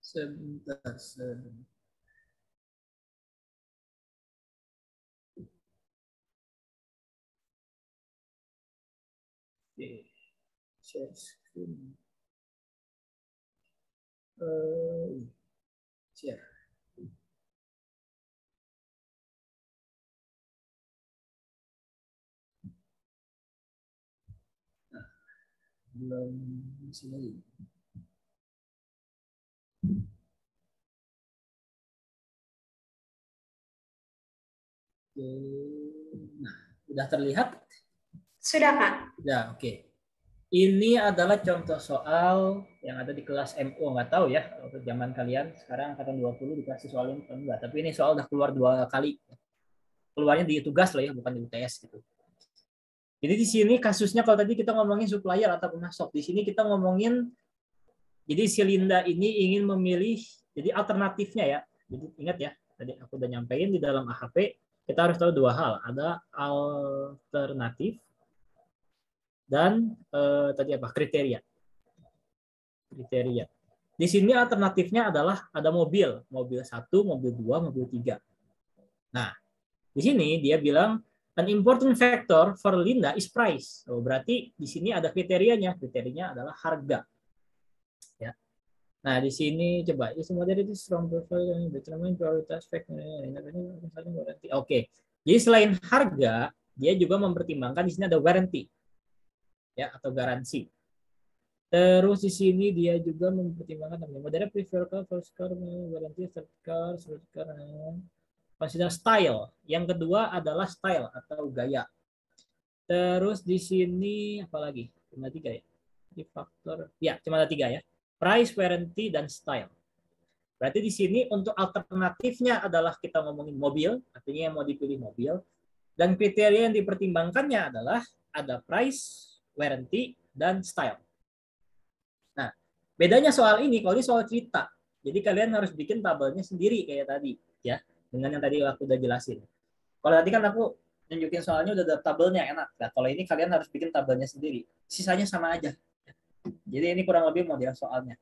S3: Sebentar. Oke, share screen. Share. Nah, belum sini. Nah, sudah terlihat?
S1: Sudah, Kak.
S3: Ya, oke. Ini adalah contoh soal yang ada di kelas MO. Nggak tahu ya, untuk zaman kalian. Sekarang angkatan 20 dikasih soal ini. Enggak. Tapi ini soal udah keluar 2 kali. Keluarnya di tugas loh ya, bukan di UTS gitu. Jadi di sini kasusnya kalau tadi kita ngomongin supplier atau pemasok. Di sini kita ngomongin, jadi si Linda ini ingin memilih, jadi alternatifnya ya. Jadi ingat ya, tadi aku udah nyampein di dalam AHP, kita harus tahu dua hal. Ada alternatif dan tadi apa? Kriteria. Di sini alternatifnya adalah ada mobil 1, mobil 2, mobil 3. Nah, di sini dia bilang an important factor for Linda is price. Oh, berarti di sini ada kriterianya. Kriterianya adalah harga. Ya. Nah, di sini coba semua dari itu strong profile yang determine prioritas factor. Oke. Jadi selain harga, dia juga mempertimbangkan di sini ada warranty. Ya, atau garansi. Terus di sini dia juga mempertimbangkan modern prefer car, first car, warranty, third car, consider style. Yang kedua adalah style atau gaya. Terus di sini apa lagi? Cuma 3 ya. Di faktor ya, cuma ada 3 ya. Price, warranty, dan style. Berarti di sini untuk alternatifnya adalah kita ngomongin mobil, artinya yang mau dipilih mobil. Dan kriteria yang dipertimbangkannya adalah ada price, warranty, dan style. Nah, bedanya soal ini, kalau ini soal cerita. Jadi kalian harus bikin tabelnya sendiri kayak tadi, ya. Dengan yang tadi aku udah jelasin. Kalau tadi kan aku nunjukin soalnya udah ada tabelnya enak. Nah, kalau ini kalian harus bikin tabelnya sendiri. Sisanya sama aja. Jadi ini kurang lebih model soalnya.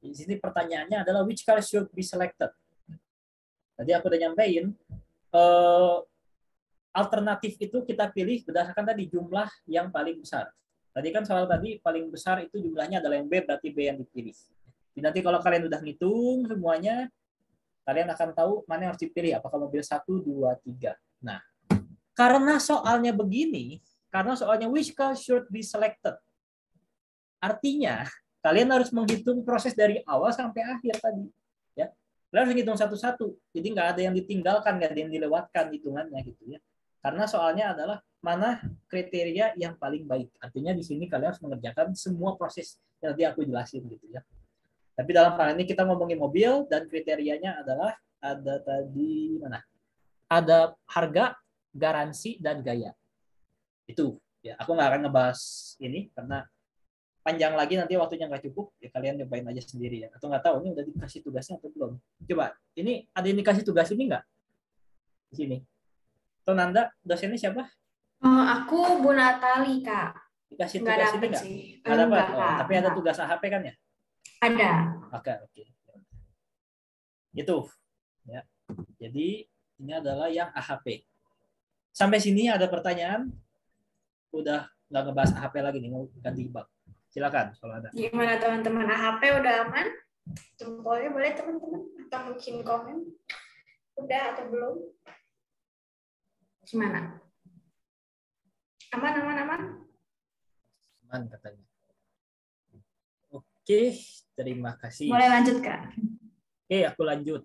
S3: Di sini pertanyaannya adalah which car should be selected. Tadi aku udah nyampein. Alternatif itu kita pilih berdasarkan tadi jumlah yang paling besar. Tadi kan soal tadi paling besar itu jumlahnya adalah yang B, berarti B yang dipilih. Jadi nanti kalau kalian udah ngitung semuanya, kalian akan tahu mana yang harus dipilih. Apakah mobil 1, 2, 3. Nah, karena soalnya begini, karena soalnya which car should be selected. Artinya, kalian harus menghitung proses dari awal sampai akhir tadi. Ya, kalian harus hitung satu-satu. Jadi nggak ada yang ditinggalkan, nggak ada yang dilewatkan hitungannya gitu ya. Karena soalnya adalah mana kriteria yang paling baik. Artinya di sini kalian harus mengerjakan semua proses yang tadi aku jelasin gitu ya. Tapi dalam hal ini kita ngomongin mobil dan kriterianya adalah ada tadi mana? Ada harga, garansi, dan gaya. Itu ya. Aku nggak akan ngebahas ini karena panjang lagi nanti waktunya nggak cukup. Ya kalian nyobain aja sendiri ya. Atau nggak tahu ini udah dikasih tugasnya atau belum? Coba ini ada yang dikasih tugas ini nggak di sini? Atau Nanda, dosennya siapa?
S1: Aku Bu Natali, Kak.
S3: Dikasih
S1: Nggak
S3: tugas ini
S1: dapet
S3: nggak?
S1: sih.
S3: Nggak dapat.
S1: Enggak, Kak.
S3: Tapi ada tugas AHP kan ya?
S1: Ada.
S3: Oke. Itu. Ya. Jadi ini adalah yang AHP. Sampai sini ada pertanyaan? Udah nggak ngebahas AHP lagi nih, mau ganti bab. Silakan kalau ada.
S1: Gimana teman-teman, AHP udah aman? Jempolnya boleh teman-teman? Atau mungkin komen? Udah atau belum? Gimana? Aman?
S3: Aman katanya. Oke, terima kasih.
S1: Boleh lanjut, Kak.
S3: Oke, aku lanjut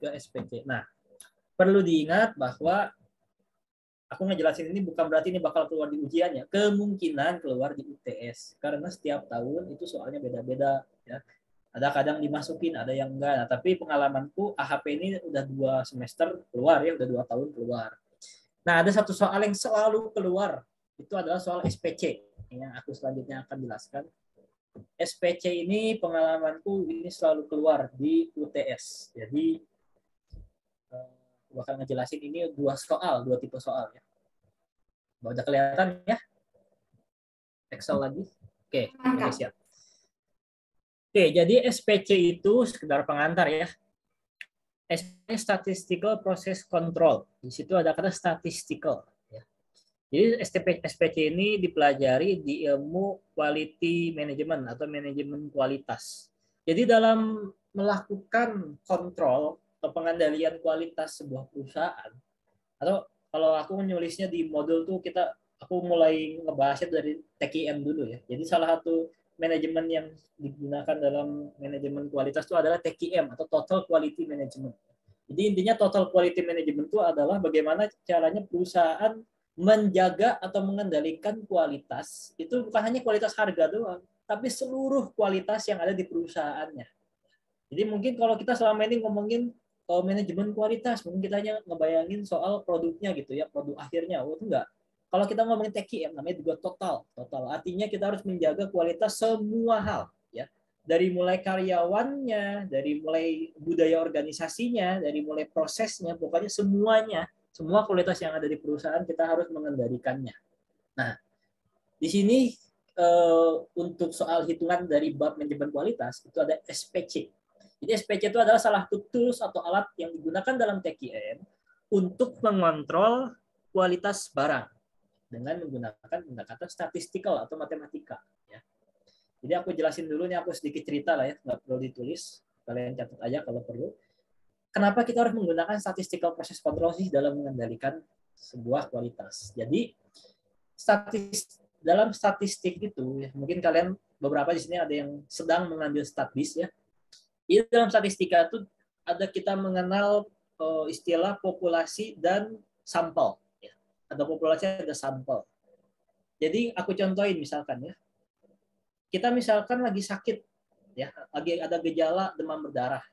S3: ke SPC. Nah, perlu diingat bahwa aku ngejelasin ini bukan berarti ini bakal keluar di ujiannya. Kemungkinan keluar di UTS. Karena setiap tahun itu soalnya beda-beda. Ya. Ada kadang dimasukin, ada yang enggak. Nah, tapi pengalamanku AHP ini udah 2 semester keluar ya, udah 2 tahun keluar. Nah, ada satu soal yang selalu keluar. Itu adalah soal SPC. Yang aku selanjutnya akan jelaskan. SPC ini pengalamanku ini selalu keluar di UTS. Jadi bakal ngejelasin ini 2 tipe soal ya. Udah kelihatan ya? Excel lagi. Oke, siap. Oke, jadi SPC itu sekedar pengantar ya. SPC Statistical Process Control. Di situ ada kata statistical. Ya. Jadi SPC ini dipelajari di ilmu quality management atau manajemen kualitas. Jadi dalam melakukan kontrol atau pengendalian kualitas sebuah perusahaan, atau kalau aku menulisnya di modul tuh aku mulai ngebahasnya dari TKM dulu ya. Jadi salah satu manajemen yang digunakan dalam manajemen kualitas itu adalah TQM atau Total Quality Management. Jadi intinya Total Quality Management itu adalah bagaimana caranya perusahaan menjaga atau mengendalikan kualitas. Itu bukan hanya kualitas harga doang, tapi seluruh kualitas yang ada di perusahaannya. Jadi mungkin kalau kita selama ini ngomongin manajemen kualitas, mungkin kita hanya ngebayangin soal produknya gitu ya, produk akhirnya. Oh, itu enggak. Kalau kita ngomongin TQM namanya juga total. Artinya kita harus menjaga kualitas semua hal ya. dari mulai karyawannya, dari mulai budaya organisasinya, dari mulai prosesnya, pokoknya semuanya, semua kualitas yang ada di perusahaan kita harus mengendalikannya. Nah, di sini untuk soal hitungan dari bab manajemen kualitas itu ada SPC. Jadi SPC itu adalah salah satu tools atau alat yang digunakan dalam TQM untuk mengontrol kualitas barang dengan menggunakan pendekatan statistikal atau matematika. Ya. Jadi aku jelasin dulu nih, aku sedikit cerita lah ya, nggak perlu ditulis, kalian catat aja kalau perlu. Kenapa kita harus menggunakan statistical process control sih dalam mengendalikan sebuah kualitas? Jadi dalam statistik itu, ya, mungkin kalian beberapa di sini ada yang sedang mengambil statis ya. Di dalam statistika itu ada kita mengenal istilah populasi dan sampel. Ya. Ada populasi, ada sampel. Jadi aku contohin misalkan ya. Kita misalkan lagi sakit, ya, lagi ada gejala demam berdarah.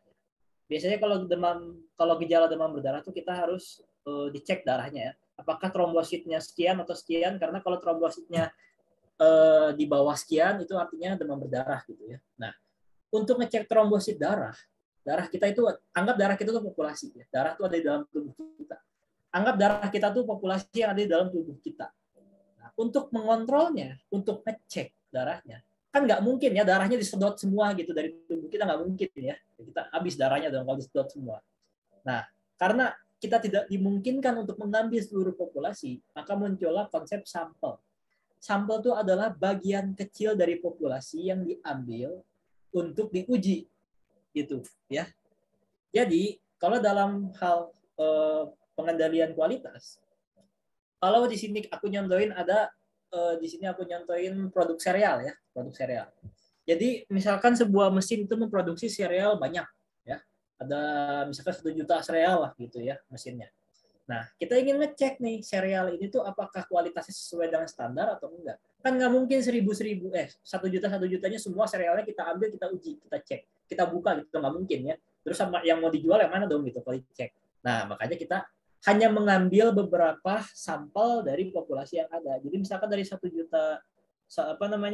S3: Biasanya kalau gejala demam berdarah tuh kita harus dicek darahnya ya. Apakah trombositnya sekian atau sekian, karena kalau trombositnya di bawah sekian itu artinya demam berdarah gitu ya. Nah, untuk ngecek trombosit darah kita itu, anggap darah kita tuh populasi ya. Darah itu ada di dalam tubuh kita. Anggap darah kita tuh populasi yang ada di dalam tubuh kita. Nah, untuk mengontrolnya, untuk ngecek darahnya, kan nggak mungkin ya darahnya disedot semua gitu dari tubuh kita, nggak mungkin ya. Kita habis darahnya dong kalau disedot semua. Nah, karena kita tidak dimungkinkan untuk mengambil seluruh populasi, maka muncullah konsep sampel. Sampel itu adalah bagian kecil dari populasi yang diambil untuk diuji, gitu ya. Jadi kalau dalam hal pengendalian kualitas, kalau di sini aku nyontohin ada di sini aku nyontohin produk sereal ya, produk sereal. Jadi misalkan sebuah mesin itu memproduksi sereal banyak ya, ada misalkan 1 juta sereal lah gitu ya mesinnya. Nah, kita ingin ngecek nih sereal ini tuh apakah kualitasnya sesuai dengan standar atau enggak. Kan nggak mungkin 1 jutanya semua serealnya kita ambil, kita uji, kita cek, kita buka gitu, nggak mungkin ya. Terus sama yang mau dijual yang mana dong gitu kalau dicek. Nah, makanya kita hanya mengambil beberapa sampel dari populasi yang ada. Jadi misalkan dari 1 juta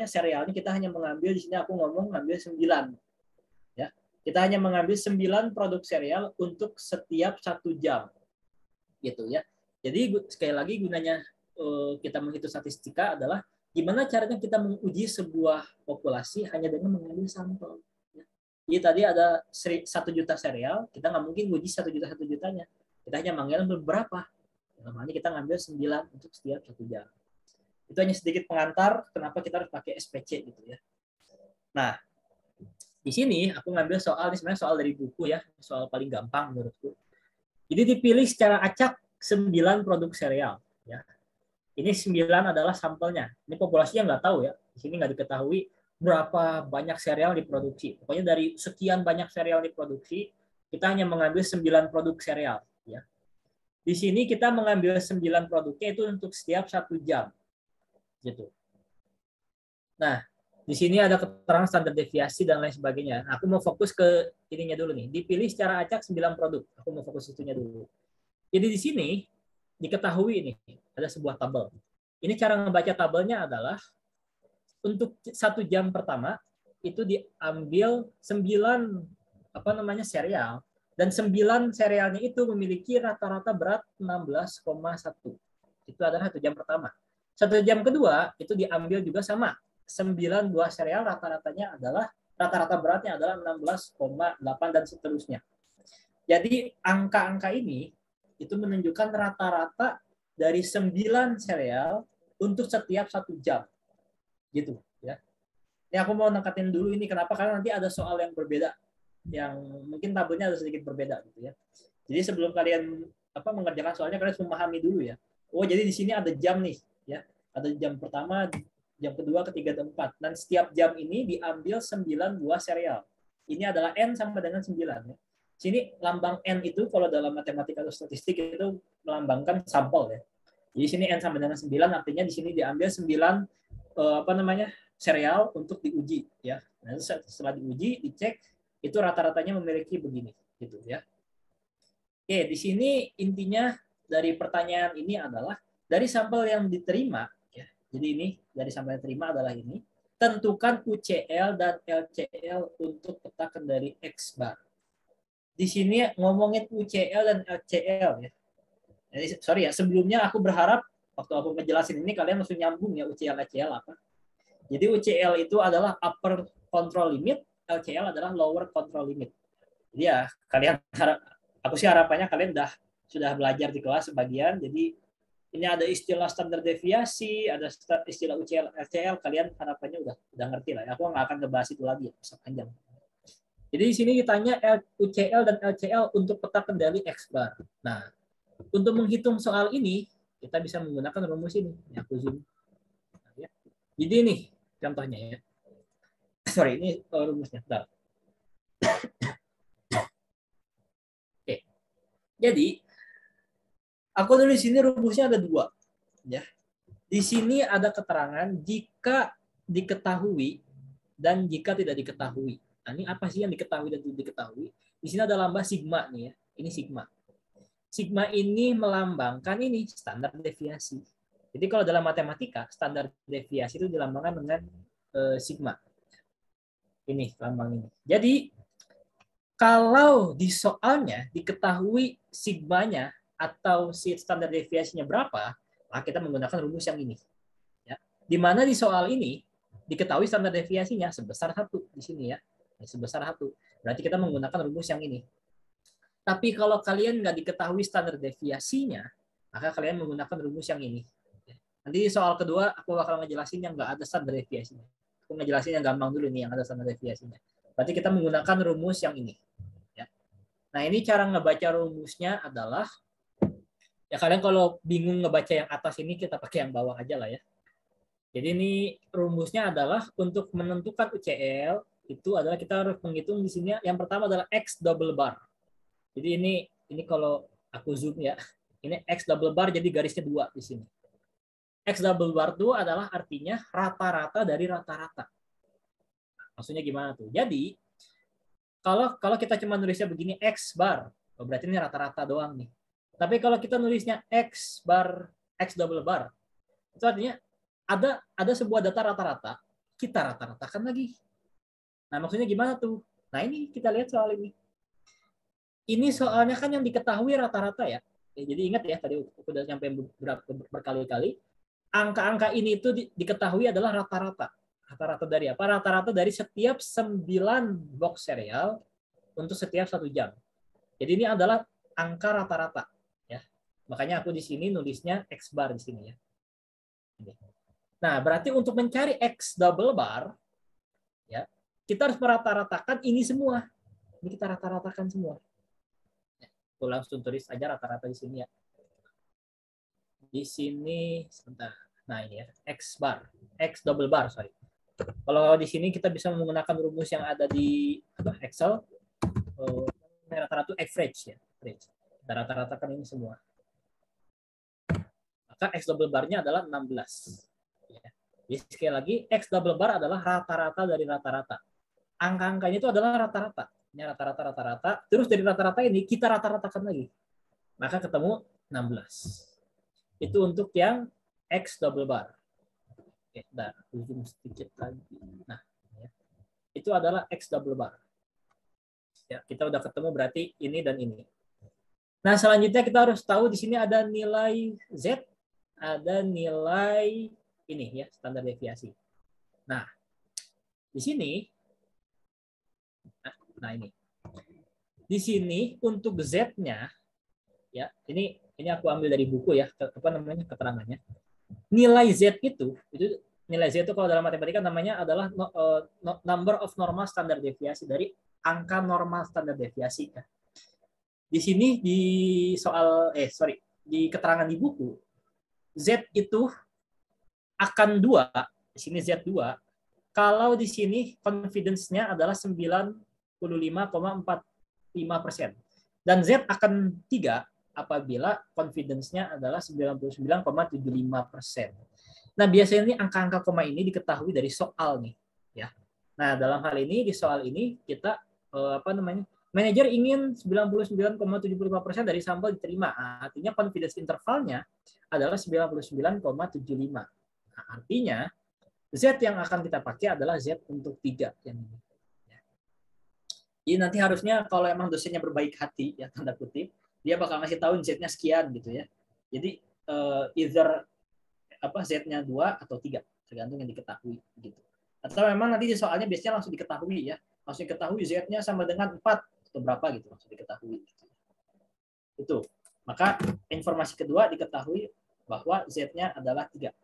S3: sereal ini kita hanya mengambil, di sini aku ngomong ngambil 9. Ya. Kita hanya mengambil 9 produk sereal untuk setiap 1 jam. Gitu ya. Jadi sekali lagi gunanya kita menghitung statistika adalah gimana caranya kita menguji sebuah populasi hanya dengan mengambil sampel. Jadi tadi ada 1 juta sereal, kita nggak mungkin uji 1 jutanya. Kita hanya mengambil beberapa. Namanya kita ngambil 9 untuk setiap 1 jam. Itu hanya sedikit pengantar kenapa kita harus pakai SPC gitu ya. Nah, di sini aku ngambil soal, ini sebenarnya soal dari buku ya, soal paling gampang menurutku. Jadi dipilih secara acak 9 produk sereal. Ya. Ini 9 adalah sampelnya. Ini populasinya nggak tahu ya. Di sini nggak diketahui berapa banyak sereal diproduksi. Pokoknya dari sekian banyak sereal diproduksi, kita hanya mengambil 9 produk sereal. Ya. Di sini kita mengambil 9 produknya itu untuk setiap 1 jam. Gitu. Nah, di sini ada keterangan standar deviasi dan lain sebagainya. Aku mau fokus ke ininya dulu nih. Dipilih secara acak 9 produk. Aku mau fokus itunya dulu. Jadi di sini diketahui ini ada sebuah tabel. Ini cara membaca tabelnya adalah untuk 1 jam pertama itu diambil 9 sereal, dan 9 serealnya itu memiliki rata-rata berat 16,1. Itu adalah 1 jam pertama. 1 jam kedua itu diambil juga sama 9 buah sereal, rata-rata beratnya adalah 16,8 dan seterusnya. Jadi angka-angka ini itu menunjukkan rata-rata dari 9 sereal untuk setiap 1 jam. Gitu ya. Ini aku mau nekatin dulu ini kenapa, karena nanti ada soal yang berbeda, yang mungkin tabelnya ada sedikit berbeda gitu ya. Jadi sebelum kalian mengerjakan soalnya, kalian harus memahami dulu ya. Oh, jadi di sini ada jam nih ya. Ada jam pertama, jam kedua, ketiga, dan 4. Dan setiap jam ini diambil 9 buah sereal. Ini adalah N sama dengan 9 ya. Sini lambang N itu kalau dalam matematika atau statistik itu melambangkan sampel ya. Jadi sini N sama dengan 9, artinya di sini diambil 9 sereal untuk diuji ya. Nah, setelah diuji, dicek, itu rata-ratanya memiliki begini gitu ya. Oke, di sini intinya dari pertanyaan ini adalah dari sampel yang diterima ya. Jadi ini dari sampel yang diterima adalah ini. tentukan UCL dan LCL untuk peta kendali X bar. Di sini ngomongin UCL dan LCL ya. Jadi, sorry ya, sebelumnya aku berharap waktu aku ngejelasin ini kalian langsung nyambung ya UCL LCL apa. Jadi UCL itu adalah upper control limit, LCL adalah lower control limit. Jadi ya kalian aku sih harapannya kalian sudah belajar di kelas sebagian. Jadi ini ada istilah standar deviasi, ada istilah UCL, LCL, kalian harapannya udah ngerti lah. Aku nggak akan ngebahas itu lagi ya, panjang. Jadi di sini ditanya UCL dan LCL untuk peta kendali X bar. Nah, untuk menghitung soal ini kita bisa menggunakan rumus ini. Ya, aku zoom. Jadi ini contohnya ya. Sorry, ini rumusnya. Bentar. Oke. Jadi aku tulis di sini rumusnya ada 2. Ya. Di sini ada keterangan jika diketahui dan jika tidak diketahui. Nah, ini apa sih yang diketahui dan tidak diketahui? Di sini ada lambang sigma nih ya. Ini sigma. Sigma ini melambangkan ini standar deviasi. Jadi kalau dalam matematika standar deviasi itu dilambangkan dengan sigma. Ini lambang ini. Jadi kalau di soalnya diketahui sigmanya atau si standar deviasinya berapa, maka kita menggunakan rumus yang ini. Ya. Di mana di soal ini diketahui standar deviasinya sebesar 1 di sini ya. Sebesar 1. Berarti kita menggunakan rumus yang ini. Tapi kalau kalian nggak diketahui standar deviasinya, maka kalian menggunakan rumus yang ini. Nanti di soal kedua aku bakal ngejelasin yang nggak ada standar deviasinya. Aku ngejelasin yang gampang dulu nih yang ada standar deviasinya. Berarti kita menggunakan rumus yang ini. Ya. Nah ini cara ngebaca rumusnya adalah ya kalian kalau bingung ngebaca yang atas ini kita pakai yang bawah aja lah ya. Jadi ini rumusnya adalah untuk menentukan UCL itu adalah kita harus menghitung di sini yang pertama adalah X double bar. Jadi ini kalau aku zoom ya. Ini X double bar jadi garisnya 2 di sini. X double bar itu adalah artinya rata-rata dari rata-rata. Maksudnya gimana tuh? Jadi kalau kita cuma nulisnya begini X bar, berarti ini rata-rata doang nih. Tapi kalau kita nulisnya X bar, X double bar, itu artinya ada sebuah data rata-rata, kita rata-ratakan lagi. Nah, maksudnya gimana tuh? Nah, ini kita lihat soal ini. Ini soalnya kan yang diketahui rata-rata ya. Jadi ingat ya, tadi aku udah sampai berkali-kali. Angka-angka ini itu diketahui adalah rata-rata. Rata-rata dari apa? Rata-rata dari setiap 9 box serial untuk setiap 1 jam. Jadi ini adalah angka rata-rata. Makanya aku di sini nulisnya X bar di sini ya. Nah, berarti untuk mencari X double bar, ya kita harus merata-ratakan ini semua. Ini kita rata-ratakan semua. Aku langsung tulis aja rata-rata di sini ya. Di sini sebentar. Nah ini ya X bar, X double bar sorry. Kalau di sini kita bisa menggunakan rumus yang ada di Excel. Rata-rata average ya. Kita rata-ratakan ini semua. Maka X double bar-nya adalah 16. Ya. Jadi sekali lagi, X double bar adalah rata-rata dari rata-rata. Angka-angkanya itu adalah rata-rata. Ini rata-rata. Terus dari rata-rata ini kita rata-ratakan lagi. Maka ketemu 16. Itu untuk yang X double bar. Oke, nah, zoom sedikit lagi. Nah, ya. Itu adalah X double bar. Ya, kita udah ketemu berarti ini dan ini. Nah, selanjutnya kita harus tahu di sini ada nilai Z, ada nilai ini ya, standar deviasi. Nah, di sini nah ini. Di sini untuk Z-nya ya, ini aku ambil dari buku ya, apa namanya keterangannya. Nilai Z itu nilai Z itu kalau dalam matematika namanya adalah number of normal standard deviasi, dari angka normal standar deviasi ya. Di sini di soal di keterangan di buku Z itu akan 2, di sini Z2 kalau di sini confidence-nya adalah 95,45% dan Z akan 3 apabila confidence-nya adalah 99,75%. Nah, biasanya ini angka-angka koma ini diketahui dari soal nih ya. Nah, dalam hal ini di soal ini kita manajer ingin 99,75% dari sampel diterima. Artinya confidence intervalnya adalah 99,75. Nah, artinya Z yang akan kita pakai adalah Z untuk 3 yang ini. Jadi nanti harusnya kalau emang dosennya berbaik hati, ya tanda kutip, dia bakal ngasih tahu Z-nya sekian gitu ya. Jadi either Z-nya 2 atau 3, tergantung yang diketahui gitu. Atau memang nanti di soalnya biasanya langsung diketahui ya. Langsung diketahui Z-nya sama dengan 4 atau berapa gitu, langsung diketahui. Itu. Maka informasi kedua diketahui bahwa Z-nya adalah 3.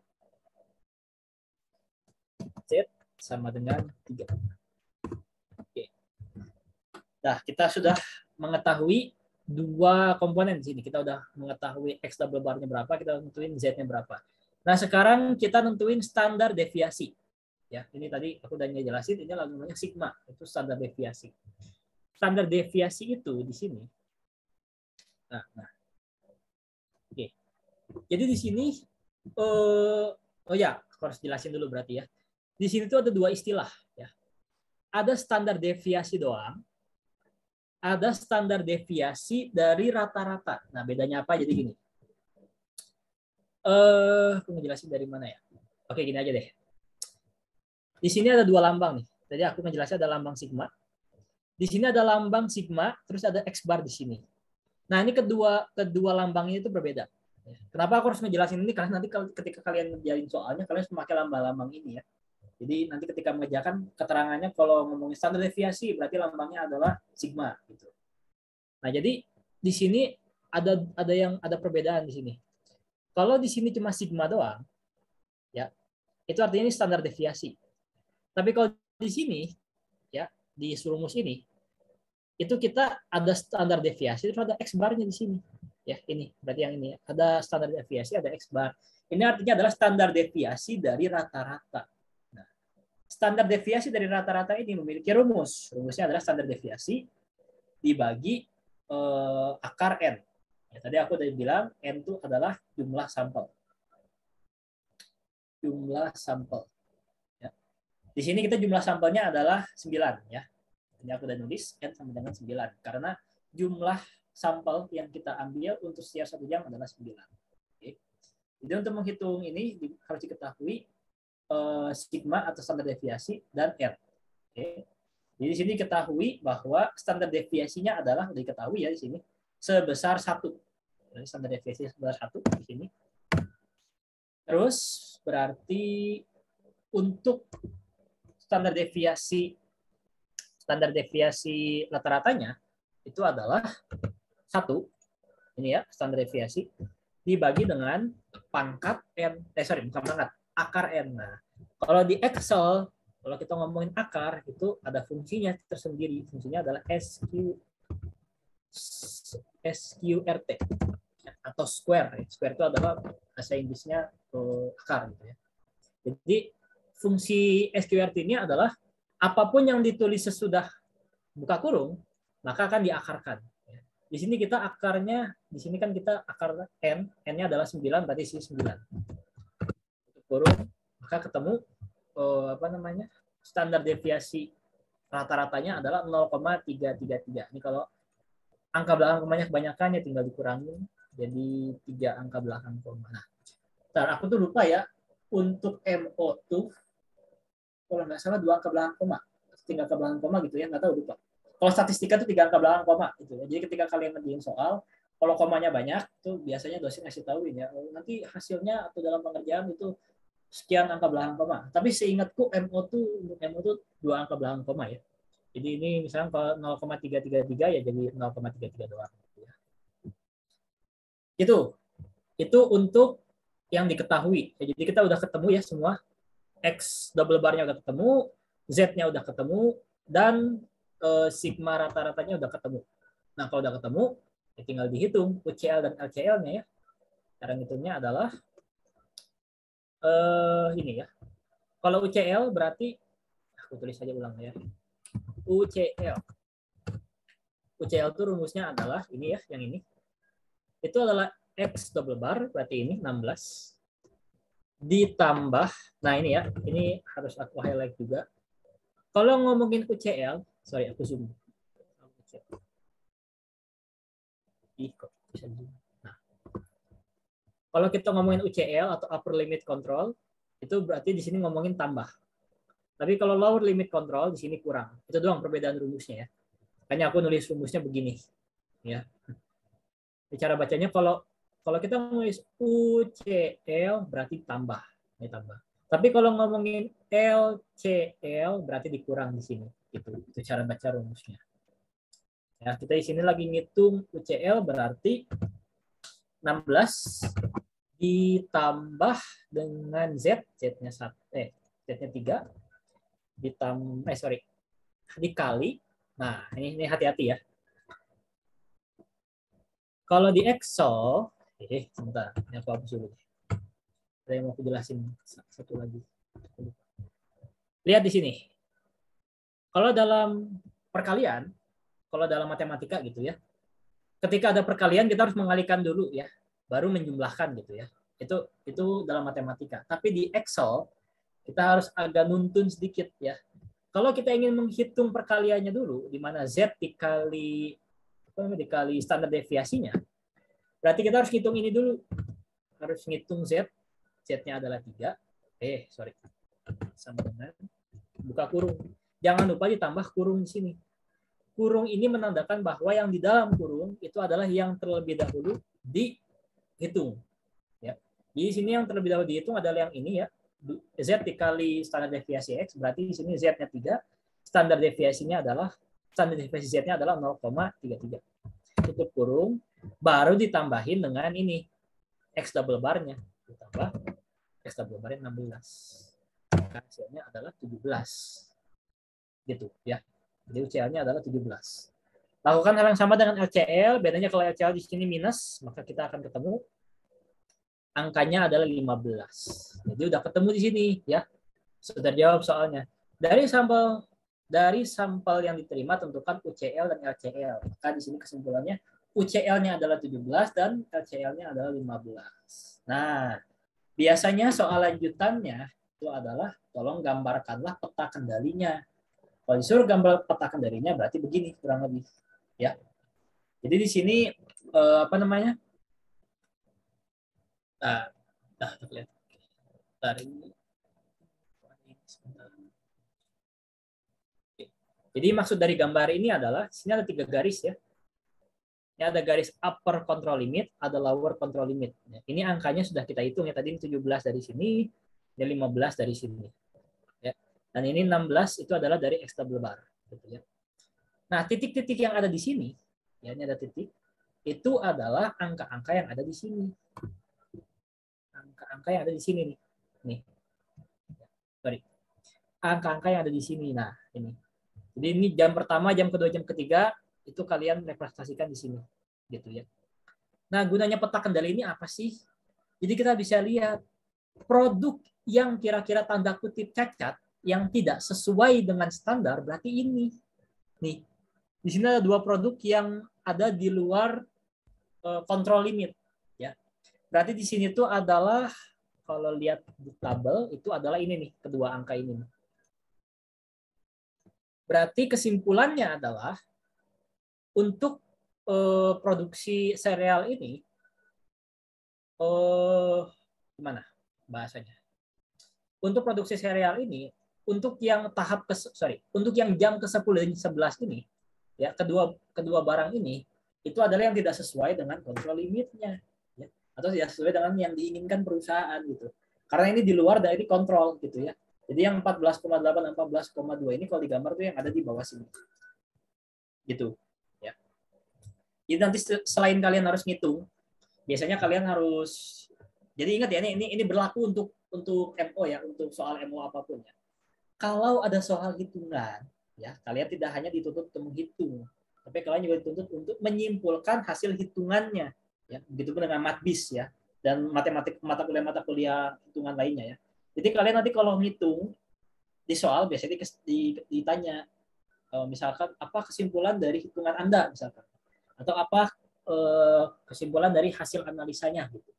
S3: Z sama dengan 3. Oke. Nah, kita sudah mengetahui 2 komponen di sini. Kita udah mengetahui X double bar-nya berapa, kita tentuin Z-nya berapa. Nah, sekarang kita tentuin standar deviasi. Ya, ini tadi aku udah ngejelasin, ini namanya sigma, itu standar deviasi. Standar deviasi itu di sini. Nah. Oke. Jadi di sini oh ya, aku harus jelasin dulu berarti ya. Di sini tuh ada 2 istilah ya. Ada standar deviasi doang, ada standar deviasi dari rata-rata. Nah, bedanya apa? Jadi gini. Aku ngejelasin dari mana ya? Oke, gini aja deh. Di sini ada 2 lambang nih. Tadi aku ngejelasin ada lambang sigma. Di sini ada lambang sigma, terus ada X bar di sini. Nah, ini kedua lambangnya itu berbeda. Kenapa aku harus ngejelasin ini? Karena nanti ketika kalian ngerjain soalnya, kalian harus memakai lambang-lambang ini ya. Jadi nanti ketika mengerjakan keterangannya, kalau ngomongin standar deviasi, berarti lambangnya adalah sigma. Gitu. Nah, jadi di sini ada perbedaan di sini. Kalau di sini cuma sigma doang, ya itu artinya ini standar deviasi. Tapi kalau di sini, ya di rumus ini, itu kita ada standar deviasi, terus ada X bar-nya di sini. Ya, ini berarti yang ini ada standar deviasi, ada X bar. Ini artinya adalah standar deviasi dari rata-rata. Nah, standar deviasi dari rata-rata ini memiliki rumus. Rumusnya adalah standar deviasi dibagi akar N. Ya, tadi aku udah bilang N itu adalah jumlah sampel. Jumlah sampel. Ya. Di sini kita jumlah sampelnya adalah 9 ya. Ini aku udah nulis N sama dengan 9 karena jumlah sampel yang kita ambil untuk setiap 1 jam adalah 9. Oke. Jadi untuk menghitung ini harus diketahui sigma atau standar deviasi dan R. Oke. Jadi di sini diketahui bahwa standar deviasinya adalah diketahui ya di sini sebesar 1. Jadi standar deviasi sebesar 1 di sini. Terus berarti untuk standar deviasi rata-ratanya itu adalah 1, ini ya standar deviasi dibagi dengan pangkat N, bukan pangkat, akar N. Nah, kalau di Excel, kalau kita ngomongin akar itu ada fungsinya tersendiri, fungsinya adalah SQRT atau square. Square itu adalah bahasa Inggrisnya akar gitu ya. Jadi fungsi SQRT ini adalah apapun yang ditulis sesudah buka kurung maka akan diakarkan. Di sini kita akarnya, di sini kan kita akar N, N-nya adalah 9, berarti isi 9. Untuk kurung, maka ketemu standar deviasi rata-ratanya adalah 0,333. Ini kalau angka belakang komanya kebanyakan ya tinggal dikurangi jadi 3 angka belakang koma. Nah, aku tuh lupa ya, untuk MO2 kalau nggak salah 2 angka belakang koma, 3 angka belakang koma gitu ya, nggak tahu lupa. Kalau statistika itu 3 angka belakang koma gitu ya. Jadi ketika kalian ngerjain soal, kalau komanya banyak tuh biasanya dosen ngasih tahuin ya, nanti hasilnya atau dalam pengerjaan itu sekian angka belakang koma. Tapi seingatku MO2 2 angka belakang koma ya. Jadi ini misalnya kalau 0,333 ya jadi 0,33 doang gitu ya. Itu untuk yang diketahui. Jadi kita udah ketemu ya semua. X double bar-nya udah ketemu, Z-nya udah ketemu, dan sigma rata-ratanya udah ketemu. Nah, kalau udah ketemu, ya tinggal dihitung UCL dan LCL-nya ya. Cara ngitungnya adalah ini ya. Kalau UCL berarti, aku tulis aja ulang ya. UCL itu rumusnya adalah ini ya, yang ini. Itu adalah X double bar, berarti ini 16. Ditambah, nah ini ya, ini harus aku highlight juga. Kalau ngomongin UCL, sorry aku zoom. Nah, kalau kita ngomongin UCL atau upper limit control, Itu berarti di sini ngomongin tambah. Tapi kalau lower limit control di sini kurang. Itu doang perbedaan rumusnya ya. Makanya aku nulis rumusnya begini. Ya. Cara bacanya kalau kita nulis UCL berarti tambah. Ini tambah. Tapi kalau ngomongin LCL berarti dikurang di sini. Itu cara baca rumusnya. Ya, kita di sini lagi ngitung UCL berarti 16 ditambah dengan Z-nya 3 dikali. Nah, ini hati-hati ya. Kalau di Excel, sebentar, ini aku hapus dulu. Ada yang mau aku jelasin satu lagi. Lihat di sini. Kalau dalam perkalian, kalau dalam matematika gitu ya, ketika ada perkalian kita harus mengalihkan dulu ya, baru menjumlahkan gitu ya. Itu dalam matematika. Tapi di Excel kita harus agak nuntun sedikit ya. Kalau kita ingin menghitung perkaliannya dulu, di mana Z dikali standar deviasinya, berarti kita harus hitung ini dulu. Harus ngitung Z, Z-nya adalah 3. Sama dengan buka kurung. Jangan lupa ditambah kurung di sini. Kurung ini menandakan bahwa yang di dalam kurung itu adalah yang terlebih dahulu dihitung. Ya. Di sini yang terlebih dahulu dihitung adalah yang ini ya. Z dikali standar deviasi X, berarti di sini Z-nya 3. Standar deviasi Z-nya adalah 0,33. Tutup kurung, baru ditambahin dengan ini. X double bar-nya. Ditambah X double bar-nya 16. Maka hasilnya adalah 17. Gitu ya. Jadi UCL-nya adalah 17. Lakukan hal yang sama dengan LCL. Bedanya kalau LCL di sini minus, maka kita akan ketemu angkanya adalah 15. Jadi udah ketemu di sini ya. Sudah jawab soalnya. Dari sampel yang diterima tentukan UCL dan LCL. Maka di sini kesimpulannya UCL-nya adalah 17 dan LCL-nya adalah 15. Nah, biasanya soal lanjutannya itu adalah tolong gambarkanlah peta kendalinya. Kalau disuruh gambar peta kendalinya berarti begini kurang lebih ya. Jadi di sini terlihat. Jadi maksud dari gambar ini adalah sini ada 3 garis ya. Ini ada garis upper control limit, ada lower control limit. Ini angkanya sudah kita hitung ya, tadi 17 dari sini, ini 15 dari sini. Ya. Dan ini 16 itu adalah dari X double bar. Gitu ya. Nah, titik-titik yang ada di sini, ya ini ada titik, itu adalah angka-angka yang ada di sini. Angka-angka yang ada di sini nih. Nih. Sorry. Angka-angka yang ada di sini. Nah, ini. Jadi ini jam pertama, jam kedua, jam ketiga, itu kalian representasikan di sini, gitu ya. Nah, gunanya peta kendali ini apa sih? Jadi kita bisa lihat produk yang kira-kira tanda kutip cacat, yang tidak sesuai dengan standar, berarti ini. Nih, di sini ada 2 produk yang ada di luar kontrol limit, ya. Berarti di sini tuh adalah kalau lihat di tabel itu adalah ini nih, kedua angka ini. Berarti kesimpulannya adalah untuk produksi sereal ini, gimana bahasanya? Untuk produksi sereal ini, untuk yang untuk yang jam ke-10 dan 11 ini, ya kedua barang ini itu adalah yang tidak sesuai dengan kontrol limitnya, ya, atau tidak sesuai dengan yang diinginkan perusahaan gitu. Karena ini di luar dari kontrol gitu ya. Jadi yang 14,8 dan 14,2 ini kalau digambar tuh yang ada di bawah sini. Gitu. Jadi nanti selain kalian harus ngitung, biasanya kalian harus, jadi ingat ya, ini berlaku untuk MO ya, untuk soal MO apapun ya. Kalau ada soal hitungan, ya kalian tidak hanya dituntut untuk menghitung, tapi kalian juga dituntut untuk menyimpulkan hasil hitungannya, ya. Begitupun dengan matbis ya, dan mata kuliah hitungan lainnya ya. Jadi kalian nanti kalau ngitung di soal biasanya ditanya, misalkan apa kesimpulan dari hitungan Anda misalkan. Atau apa kesimpulan dari hasil analisanya gitu.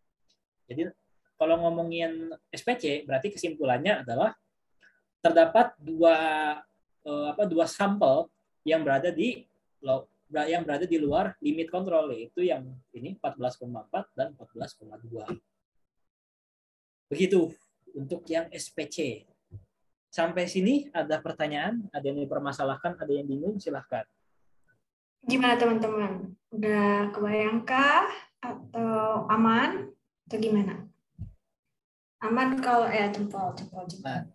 S3: Jadi kalau ngomongin SPC berarti kesimpulannya adalah terdapat dua sampel yang berada di luar limit kontrol, yaitu yang ini 14,4 dan 14,2. Begitu untuk yang SPC. Sampai sini ada pertanyaan, ada yang dipermasalahkan, ada yang bingung, silahkan.
S1: Gimana teman-teman? Udah kebayangkah atau aman atau gimana? Aman kalau jempol.
S3: Nah,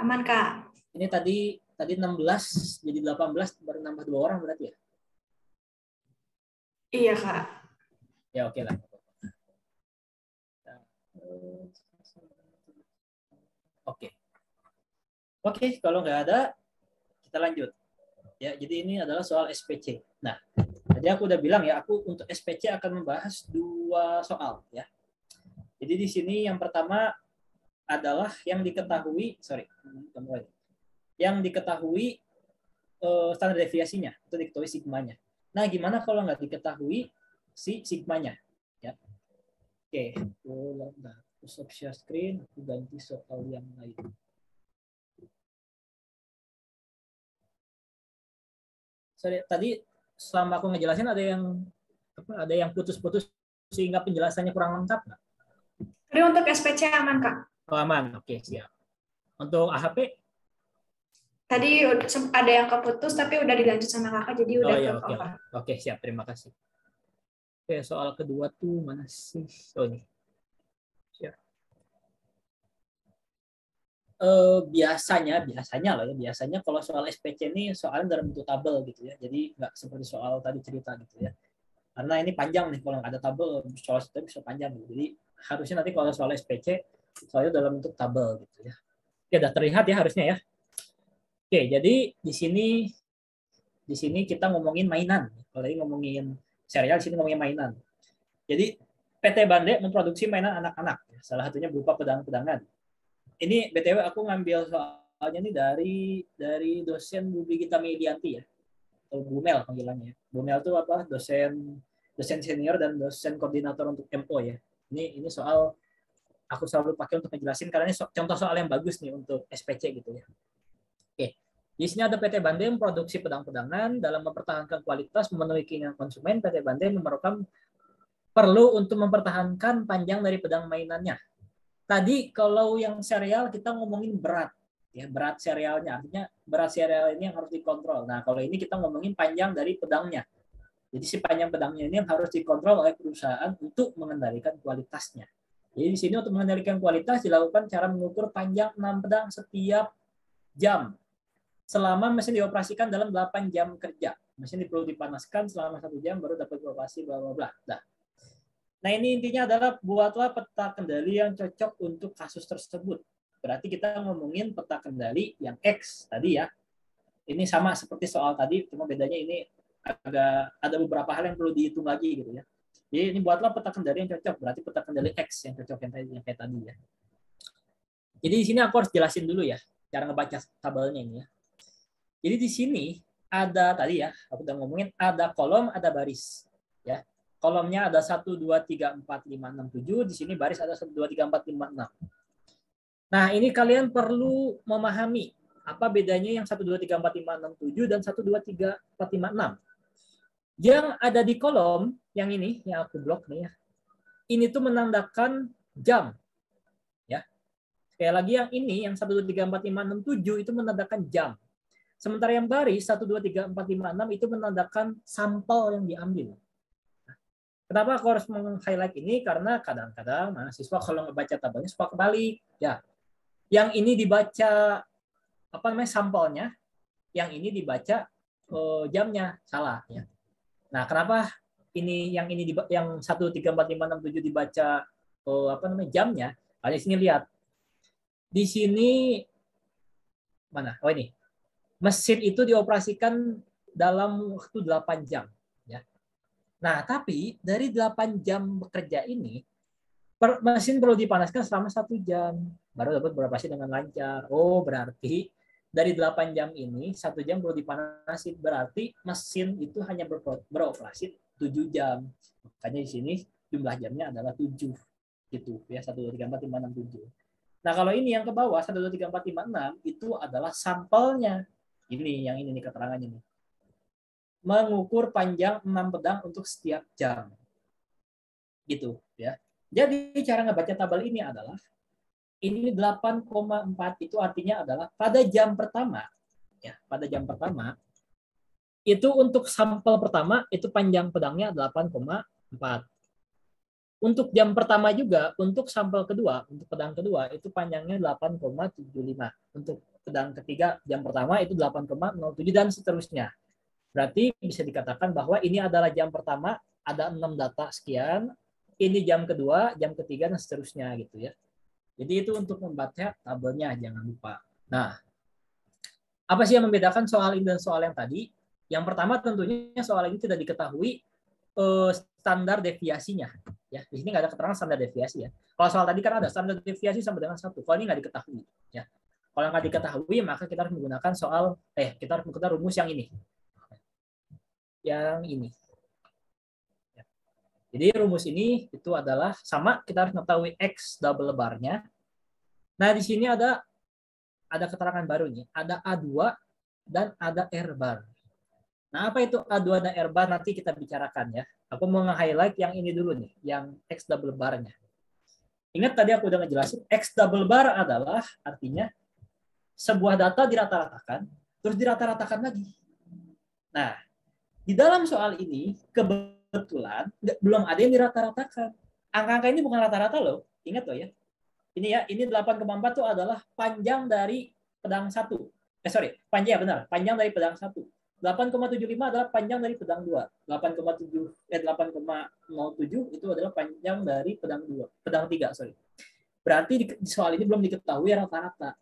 S1: Aman Kak.
S3: ini tadi 16 jadi 18 baru nambah 2 orang berarti ya?
S1: Iya Kak.
S3: Ya oke lah. Oke, kalau nggak ada kita lanjut. Ya, jadi ini adalah soal SPC. Nah, tadi aku udah bilang ya, aku untuk SPC akan membahas 2 soal ya. Jadi di sini yang pertama adalah yang diketahui, yang diketahui standar deviasinya, itu diketahui sigmanya. Nah, gimana kalau nggak diketahui si sigmanya? Ya. Oke, aku share screen, aku ganti soal yang lain. Sorry, tadi selama aku ngejelasin ada yang putus-putus sehingga penjelasannya kurang lengkap nggak?
S1: Tapi untuk SPC aman Kak.
S3: Oh, aman, oke siap. Untuk AHP?
S1: Tadi ada yang keputus tapi udah dilanjut sama Kakak jadi udah
S3: ya,
S1: ke cover.
S3: Oke, siap, terima kasih. Oke, soal kedua tuh mana sih? Oh ini. Siap. Biasanya loh ya, biasanya kalau soal SPC ini soalnya dalam bentuk tabel gitu ya. Jadi nggak seperti soal tadi cerita gitu ya. Karena ini panjang nih, kalau nggak ada tabel soal itu bisa panjang gitu. Jadi harusnya nanti kalau soal SPC soalnya dalam bentuk tabel gitu ya. Ya udah terlihat ya harusnya ya. Oke, jadi di sini kita ngomongin mainan. Kalau tadi ngomongin serial, di sini ngomongin mainan. Jadi PT Bande memproduksi mainan anak-anak, salah satunya berupa pedang-pedangan. Ini BTW aku ngambil soalnya nih dari dosen Bu Brigita Medianti ya, atau Bu Mel panggilannya. Bu Mel itu apa? Dosen senior dan dosen koordinator untuk MO ya. Ini soal aku selalu pakai untuk menjelasin karena ini contoh soal yang bagus nih untuk SPC gitu ya. Oke. Di sini ada PT Bande memproduksi pedang-pedangan dalam mempertahankan kualitas memenuhi keinginan konsumen. PT Bande memerlukan perlu untuk mempertahankan panjang dari pedang mainannya. Tadi kalau yang serial kita ngomongin berat, ya berat serialnya, artinya berat serial ini yang harus dikontrol. Nah kalau ini kita ngomongin panjang dari pedangnya. Jadi si panjang pedangnya ini yang harus dikontrol oleh perusahaan untuk mengendalikan kualitasnya. Jadi di sini untuk mengendalikan kualitas dilakukan cara mengukur panjang 6 pedang setiap jam selama mesin dioperasikan dalam 8 jam kerja. Mesin perlu dipanaskan selama 1 jam baru dapat beroperasi bla bla bla. Nah ini intinya adalah buatlah peta kendali yang cocok untuk kasus tersebut. Berarti kita ngomongin peta kendali yang X tadi ya. Ini sama seperti soal tadi, cuma bedanya ini ada beberapa hal yang perlu dihitung lagi gitu ya. Jadi ini buatlah peta kendali yang cocok. Berarti peta kendali X yang cocok yang kayak tadi ya. Jadi di sini aku harus jelasin dulu ya cara ngebaca tabelnya ini ya. Jadi di sini ada tadi ya, aku udah ngomongin ada kolom, ada baris ya. Kolomnya ada 1, 2, 3, 4, 5, 6, 7. Di sini baris ada 1, 2, 3, 4, 5, 6. Nah, ini kalian perlu memahami apa bedanya yang 1, 2, 3, 4, 5, 6, 7 dan 1, 2, 3, 4, 5, 6. Yang ada di kolom yang ini, yang aku blok nih ya. Ini tuh menandakan jam. Ya. Sekali lagi yang ini, yang 1, 2, 3, 4, 5, 6, 7 itu menandakan jam. Sementara yang baris 1, 2, 3, 4, 5, 6 itu menandakan sampel yang diambil. Kenapa aku harus meng-highlight ini? Karena kadang-kadang mahasiswa kalau ngebaca tabelnya suka kebalik. Ya, yang ini dibaca sampelnya, yang ini dibaca jamnya salah. Ya. Nah, kenapa yang 1, 3, 4, 5, 6, 7 dibaca jamnya? Kalian di sini lihat. Di sini mana? Oh ini. Mesin itu dioperasikan dalam waktu 8 jam. Nah, tapi dari 8 jam bekerja ini, mesin perlu dipanaskan selama 1 jam. Baru dapat beroperasi dengan lancar. Oh, berarti dari 8 jam ini, 1 jam perlu dipanasi. Berarti mesin itu hanya beroperasi 7 jam. Makanya di sini jumlah jamnya adalah 7. Gitu ya, 1, 2, 3, 4, 5, 6, 7. Nah, kalau ini yang ke bawah, 1, 2, 3, 4, 5, 6, itu adalah sampelnya. Ini, yang ini nih keterangannya nih. Mengukur panjang 6 pedang untuk setiap jam. Gitu ya. Jadi cara ngebaca tabel ini adalah ini 8,4 itu artinya adalah pada jam pertama, ya, pada jam pertama itu untuk sampel pertama itu panjang pedangnya 8,4. Untuk jam pertama juga, untuk sampel kedua, untuk pedang kedua itu panjangnya 8,75. Untuk pedang ketiga jam pertama itu 8,07 dan seterusnya. Berarti bisa dikatakan bahwa ini adalah jam pertama, ada 6 data sekian, ini jam kedua, jam ketiga, dan seterusnya gitu ya. Jadi itu untuk membaca tabelnya, jangan lupa. Nah, apa sih yang membedakan soal ini dan soal yang tadi? Yang pertama tentunya soal ini tidak diketahui standar deviasinya. Ya, di sini nggak ada keterangan standar deviasi ya. Kalau soal tadi kan ada standar deviasi sama dengan 1. Kalau ini nggak diketahui. Ya. Kalau nggak diketahui, maka kita harus menggunakan kita harus menggunakan rumus yang ini. Yang ini. Ya. Jadi rumus ini itu adalah sama, kita harus mengetahui X double bar-nya. Nah, di sini ada keterangan baru nih. Ada A2 dan ada R bar. Nah, apa itu A2 dan R bar nanti kita bicarakan ya. Aku mau nge-highlight yang ini dulu nih, yang X double bar-nya. Ingat tadi aku udah ngejelasin, X double bar adalah artinya sebuah data dirata-ratakan, terus dirata-ratakan lagi. Nah, di dalam soal ini, kebetulan belum ada yang dirata-ratakan. Angka-angka ini bukan rata-rata loh, ingat loh ya. Ini ya, ini 8,4 itu adalah panjang dari pedang 1. Panjang dari pedang 1. 8,75 adalah panjang dari pedang 2. 8,07 itu adalah panjang dari pedang 3, sorry. Berarti di soal ini belum diketahui rata-rata.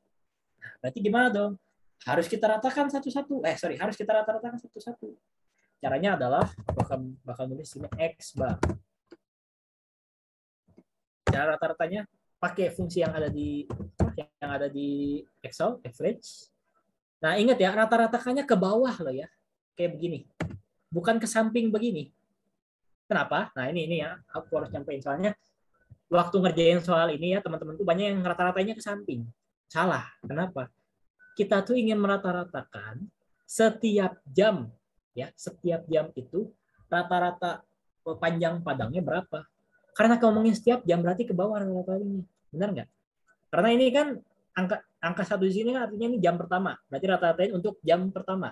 S3: Nah, berarti gimana dong? Harus kita ratakan satu-satu. Harus kita rata-ratakan satu-satu. Caranya adalah bakal nulis ini X bar. Cara rata-ratanya pakai fungsi yang ada di Excel, average. Nah, ingat ya, rata-ratakannya ke bawah loh ya. Kayak begini. Bukan ke samping begini. Kenapa? Nah, ini ya, aku harus nyampein soalnya waktu ngerjain soal ini ya, teman-teman tuh banyak yang rata-ratanya ke samping. Salah. Kenapa? Kita tuh ingin merata-ratakan setiap jam ya, setiap jam itu rata-rata panjang padangnya berapa. Karena kalau ngomongin setiap jam berarti ke bawah rata-rata ini. Benar nggak? Karena ini kan angka 1 di sini kan artinya ini jam pertama. Berarti rata-ratain untuk jam pertama.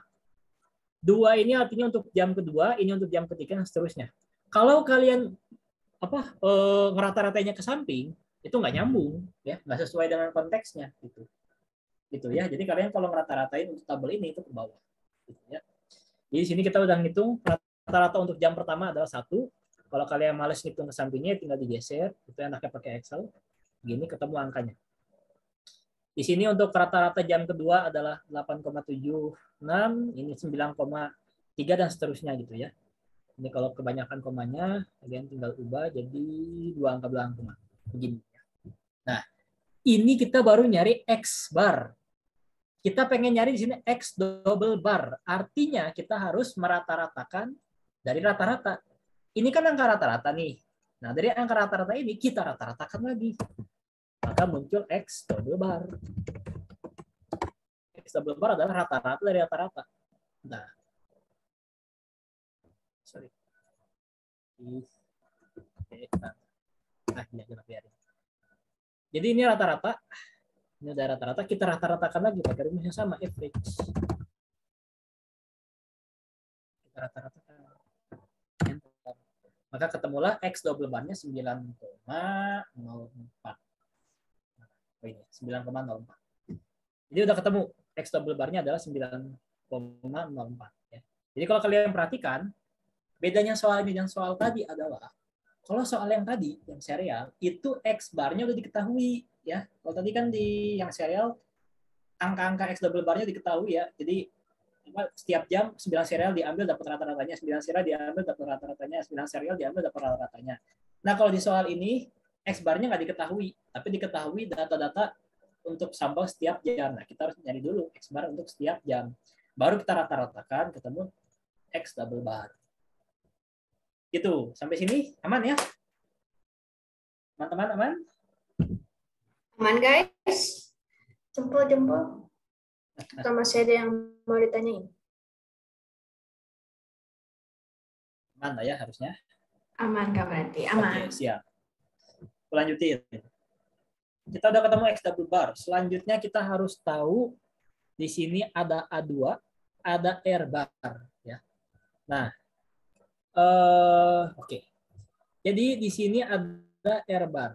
S3: 2 ini artinya untuk jam kedua, ini untuk jam ketiga, dan seterusnya. Kalau kalian ngerata-ratainya ke samping, itu nggak nyambung, ya, nggak sesuai dengan konteksnya, gitu ya. Jadi kalian kalau ngerata-ratain untuk tabel ini itu ke bawah, gitu ya. Jadi di sini kita udah ngitung rata-rata untuk jam pertama adalah 1. Kalau kalian males ngitung ke sampingnya, tinggal digeser. Itu enaknya pakai Excel. Gini ketemu angkanya. Di sini untuk rata-rata jam kedua adalah 8,76, ini 9,3 dan seterusnya gitu ya. Ini kalau kebanyakan komanya, kalian tinggal ubah jadi 2 angka belakang koma. Begini. Nah, ini kita baru nyari X bar. Kita pengen nyari di sini X double bar. Artinya kita harus merata-ratakan dari rata-rata. Ini kan angka rata-rata nih. Nah, dari angka rata-rata ini kita rata-ratakan lagi. Maka muncul X double bar. X double bar adalah rata-rata dari rata-rata. Nah, sorry. Biarin. Jadi ini rata-rata. Ini udah rata-rata. Kita rata-ratakan lagi pakai rumus yang sama, average. Kita rata-ratakan. Maka ketemulah X double bar-nya 9,04. Ini 9,04. Jadi udah ketemu X double bar-nya adalah 9,04 ya. Jadi kalau kalian perhatikan bedanya soal ini dan soal tadi adalah kalau soal yang tadi yang serial itu X bar-nya udah diketahui ya. Kalau tadi kan di yang serial angka-angka X double bar-nya diketahui ya. Jadi setiap jam 9 serial diambil dapat rata-ratanya, 9 serial diambil dapat rata-ratanya, 9 serial diambil dapat rata-ratanya. Nah, kalau di soal ini X bar-nya nggak diketahui, tapi diketahui data-data untuk sampel setiap jam. Nah, kita harus nyari dulu X bar untuk setiap jam. Baru kita rata-ratakan ketemu X double bar. Gitu. Sampai sini aman ya? Teman-teman aman?
S1: Aman guys? Jempol-jempol. Atau masih ada yang mau ditanyain?
S3: Aman lah ya harusnya.
S1: Aman Kak berarti? Aman.
S3: Oke, siap. Lanjutin. Kita udah ketemu X double bar. Selanjutnya kita harus tahu di sini ada A2, ada R bar. Ya. Nah, oke. Jadi di sini ada R bar.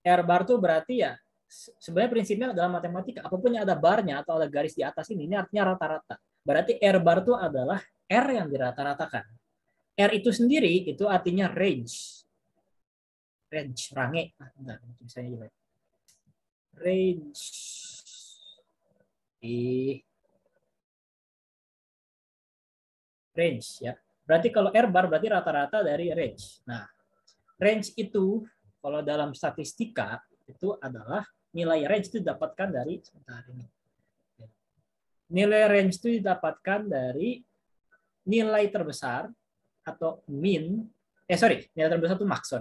S3: R bar tuh berarti ya sebenarnya prinsipnya dalam matematika apapun yang ada barnya atau ada garis di atas ini artinya rata-rata. Berarti R bar itu adalah R yang dirata-ratakan. R itu sendiri itu artinya range. Range, range. Bentar, misalnya juga. Range. Range ya. Berarti kalau R bar berarti rata-rata dari range. Nah, range itu kalau dalam statistika itu adalah nilai range itu didapatkan dari sebentar ini. Nilai range itu didapatkan dari nilai terbesar atau min. Nilai terbesar itu max,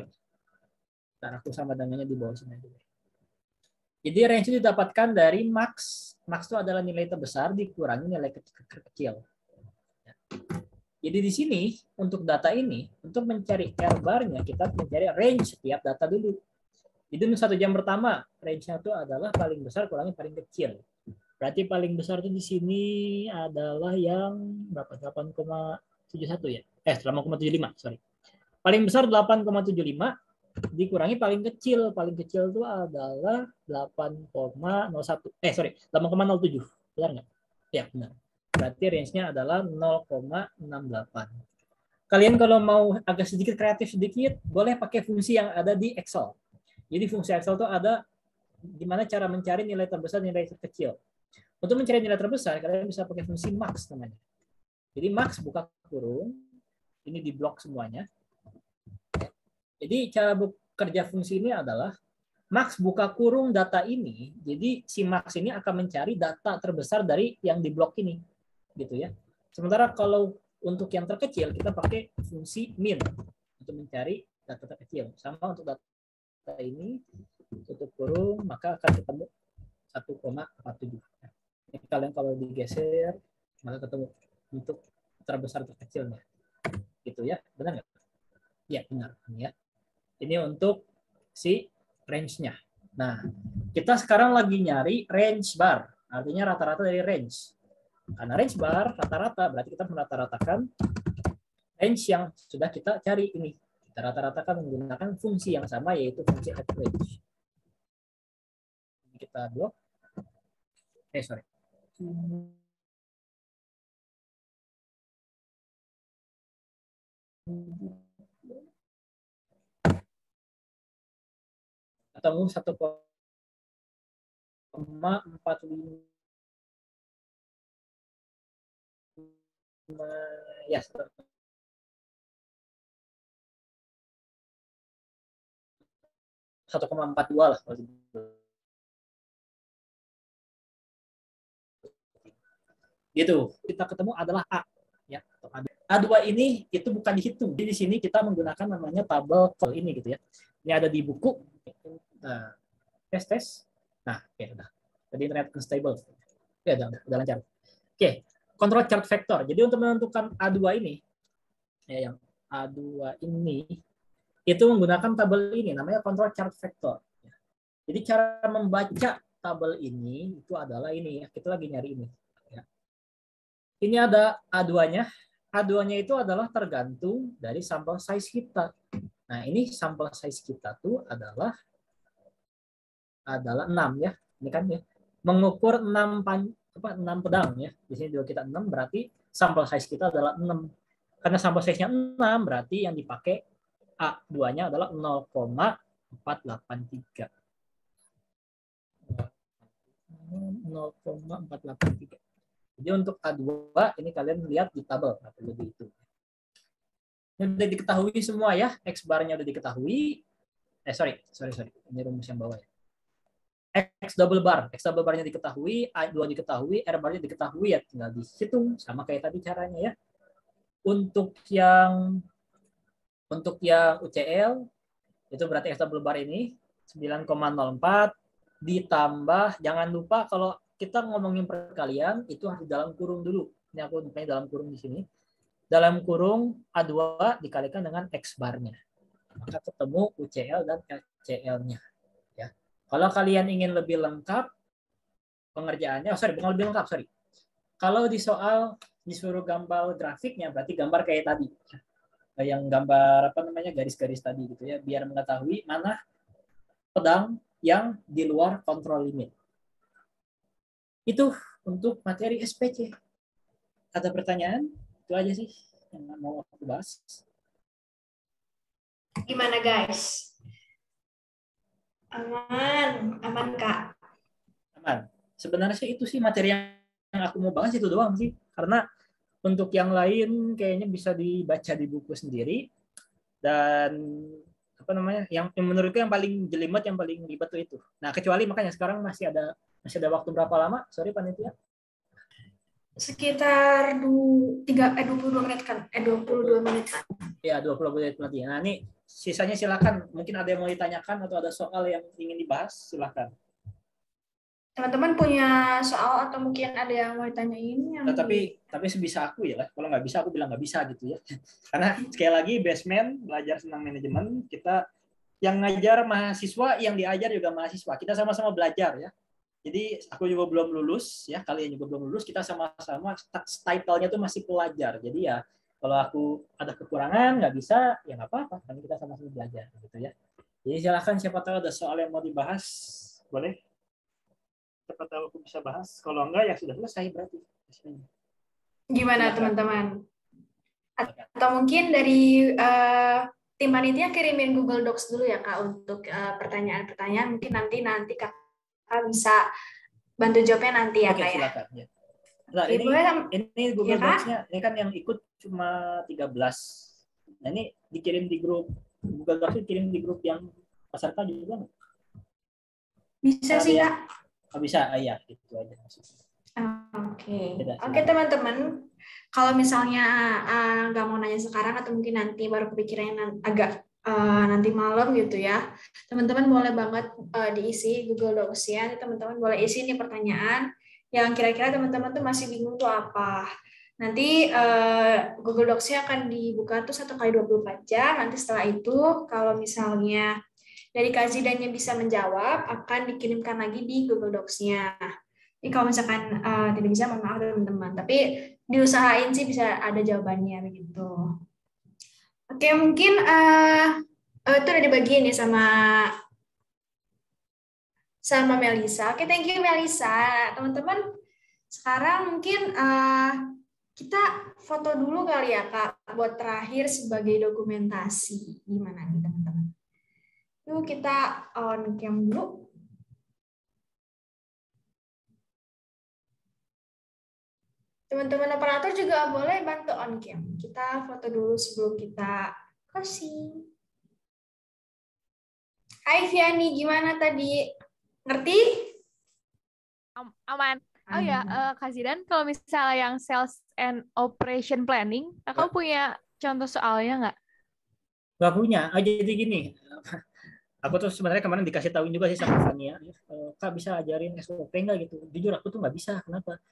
S3: Ntar aku sama dengannya di bawah sini aja. Jadi range itu didapatkan dari max. Max itu adalah nilai terbesar dikurangi nilai kecil. Jadi di sini untuk data ini, untuk mencari R bar-nya kita mencari range setiap data dulu. Jadi untuk 1 jam pertama range-nya itu adalah paling besar kurangi paling kecil. Berarti paling besar itu di sini adalah yang berapa? 8,71 ya. 8,75, sorry. Paling besar 8,75 dikurangi paling kecil. Paling kecil itu adalah 8,07. 8,07. Benar nggak? Ya, benar. Berarti range-nya adalah 0,68. Kalian kalau mau agak sedikit kreatif sedikit, boleh pakai fungsi yang ada di Excel. Jadi fungsi Excel itu ada gimana cara mencari nilai terbesar, nilai terkecil. Untuk mencari nilai terbesar, kalian bisa pakai fungsi max namanya. Jadi max buka kurung, ini di blok semuanya. Jadi cara bekerja fungsi ini adalah max buka kurung data ini. Jadi si max ini akan mencari data terbesar dari yang di blok ini, gitu ya. Sementara kalau untuk yang terkecil kita pakai fungsi min untuk mencari data terkecil. Sama untuk data ini tutup kurung maka akan ketemu 1,47. Ini kalian kalau digeser maka ketemu untuk terbesar terkecilnya. Gitu ya. Benar nggak? Ya, benar ya. Ini untuk si range-nya. Nah, kita sekarang lagi nyari range bar. Artinya rata-rata dari range. Karena range bar rata-rata berarti kita merata-ratakan range yang sudah kita cari ini. Kita rata-ratakan menggunakan fungsi yang sama yaitu fungsi average. Kita blok. Sorry. Ketemu 1,45 ya 1,42 lah. Gitu. Kita ketemu adalah A. Ya, A2 ini itu bukan dihitung. Jadi di sini kita menggunakan namanya tabel ini gitu ya. Ini ada di buku. Nah, tes. Nah, oke udah. Jadi internet unstable. Oke, udah lancar. Oke, control chart vector. Jadi untuk menentukan A2 ini ya yang A2 ini itu menggunakan tabel ini namanya control chart vector. Jadi cara membaca tabel ini itu adalah ini ya. Kita lagi nyari ini. Ini ada A2-nya. A2-nya itu adalah tergantung dari sampel size kita. Nah, ini sampel size kita tuh adalah 6 ya. Ini kan ya. Mengukur 6 pedang ya. Di sini juga kita 6 berarti sampel size kita adalah 6. Karena sampel size-nya 6 berarti yang dipakai A2-nya adalah 0,483. 0,483. Jadi untuk A2 ini kalian lihat di tabel atau itu. Ini sudah diketahui semua ya, X bar-nya sudah diketahui. Sorry. Ini rumus yang bawah ya. X double bar-nya diketahui, A2 diketahui, R bar-nya diketahui ya, tinggal dihitung sama kayak tadi caranya ya. Untuk yang UCL itu berarti X double bar ini 9,04 ditambah, jangan lupa kalau kita ngomongin perkalian itu harus dalam kurung dulu. Ini aku pakai dalam kurung di sini. Dalam kurung A2 dikalikan dengan X bar-nya. Maka ketemu UCL dan LCL-nya. Kalau kalian ingin lebih lengkap pengerjaannya, bukan lebih lengkap, Kalau di soal disuruh gambar grafiknya, berarti gambar kayak tadi, yang gambar garis-garis tadi gitu ya, biar mengetahui mana pedang yang di luar kontrol limit. Itu untuk materi SPC. Ada pertanyaan? Itu aja sih yang mau aku bahas.
S1: Gimana guys? Aman Kak.
S3: Aman. Sebenarnya sih itu sih materi yang aku mau bahas, itu doang sih. Karena untuk yang lain kayaknya bisa dibaca di buku sendiri. Dan yang menurutku yang paling jelimet, yang paling ribet itu. Nah, kecuali makanya sekarang masih ada waktu berapa lama? Sorry panitia.
S1: Sekitar 22 menit kan? 22 menit kan?
S3: Ya, 20 menit nanti. Nah, ini sisanya silakan. Mungkin ada yang mau ditanyakan atau ada soal yang ingin dibahas, silakan.
S1: Teman-teman punya soal atau mungkin ada yang mau ditanyain?
S3: Tapi sebisa aku ya, kalau nggak bisa aku bilang nggak bisa gitu ya. Karena sekali lagi basement belajar tentang manajemen, kita yang ngajar mahasiswa, yang diajar juga mahasiswa. Kita sama-sama belajar ya. Jadi aku juga belum lulus ya, kalian juga belum lulus, kita sama-sama title-nya tuh masih pelajar. Jadi ya kalau aku ada kekurangan nggak bisa ya nggak apa-apa, karena kita sama-sama belajar gitu ya. Jadi silakan, siapa tahu ada soal yang mau dibahas, boleh. Siapa tahu aku bisa bahas. Kalau enggak ya sudah selesai berarti.
S1: Gimana teman-teman? Atau mungkin dari tim panitia kirimin Google Docs dulu ya Kak untuk pertanyaan-pertanyaan. Mungkin nanti Kakak bisa bantu jawabnya nanti ya Kak ya.
S3: Silakan ya. Nah,
S1: Oke,
S3: ini Google ya, Docs-nya, ini kan yang ikut cuma 13. Nah, ini dikirim di grup Google Docs, dikirim di grup yang peserta juga nggak?
S1: Bisa sih Kak.
S3: Oh, bisa, iya gitu aja maksudnya.
S1: Oke, teman-teman, kalau misalnya nggak mau nanya sekarang atau mungkin nanti baru kepikirannya agak nanti malam gitu ya, teman-teman boleh banget diisi Google Docs ya. Teman-teman boleh isi nih pertanyaan yang kira-kira teman-teman tuh masih bingung tuh apa. Nanti Google Docs-nya akan dibuka tuh 1 kali 24 jam. Nanti setelah itu kalau misalnya dari Kak Zidannya bisa menjawab, akan dikirimkan lagi di Google Docs-nya. Jadi kalau misalkan tidak bisa, mohon maaf teman-teman. Tapi diusahain sih bisa ada jawabannya begitu. Oke, mungkin itu udah dibagiin ya sama Melisa. Oke, thank you Melisa. Teman-teman, sekarang mungkin kita foto dulu kali ya Kak, buat terakhir sebagai dokumentasi. Gimana nih teman-teman? Yuk kita on cam dulu. Teman-teman operator juga boleh bantu on cam. Kita foto dulu sebelum kita closing. Hai Viani, gimana tadi? Ngerti?
S4: Aman. Oh ya, Kak Zidan, kalau misalnya yang sales and operation planning, Kakak punya contoh soalnya nggak?
S3: Nggak punya. Jadi gini, aku tuh sebenarnya kemarin dikasih tahuin juga sih sama Fania, Kak bisa ajarin SOP nggak gitu. Jujur aku tuh nggak bisa. Kenapa?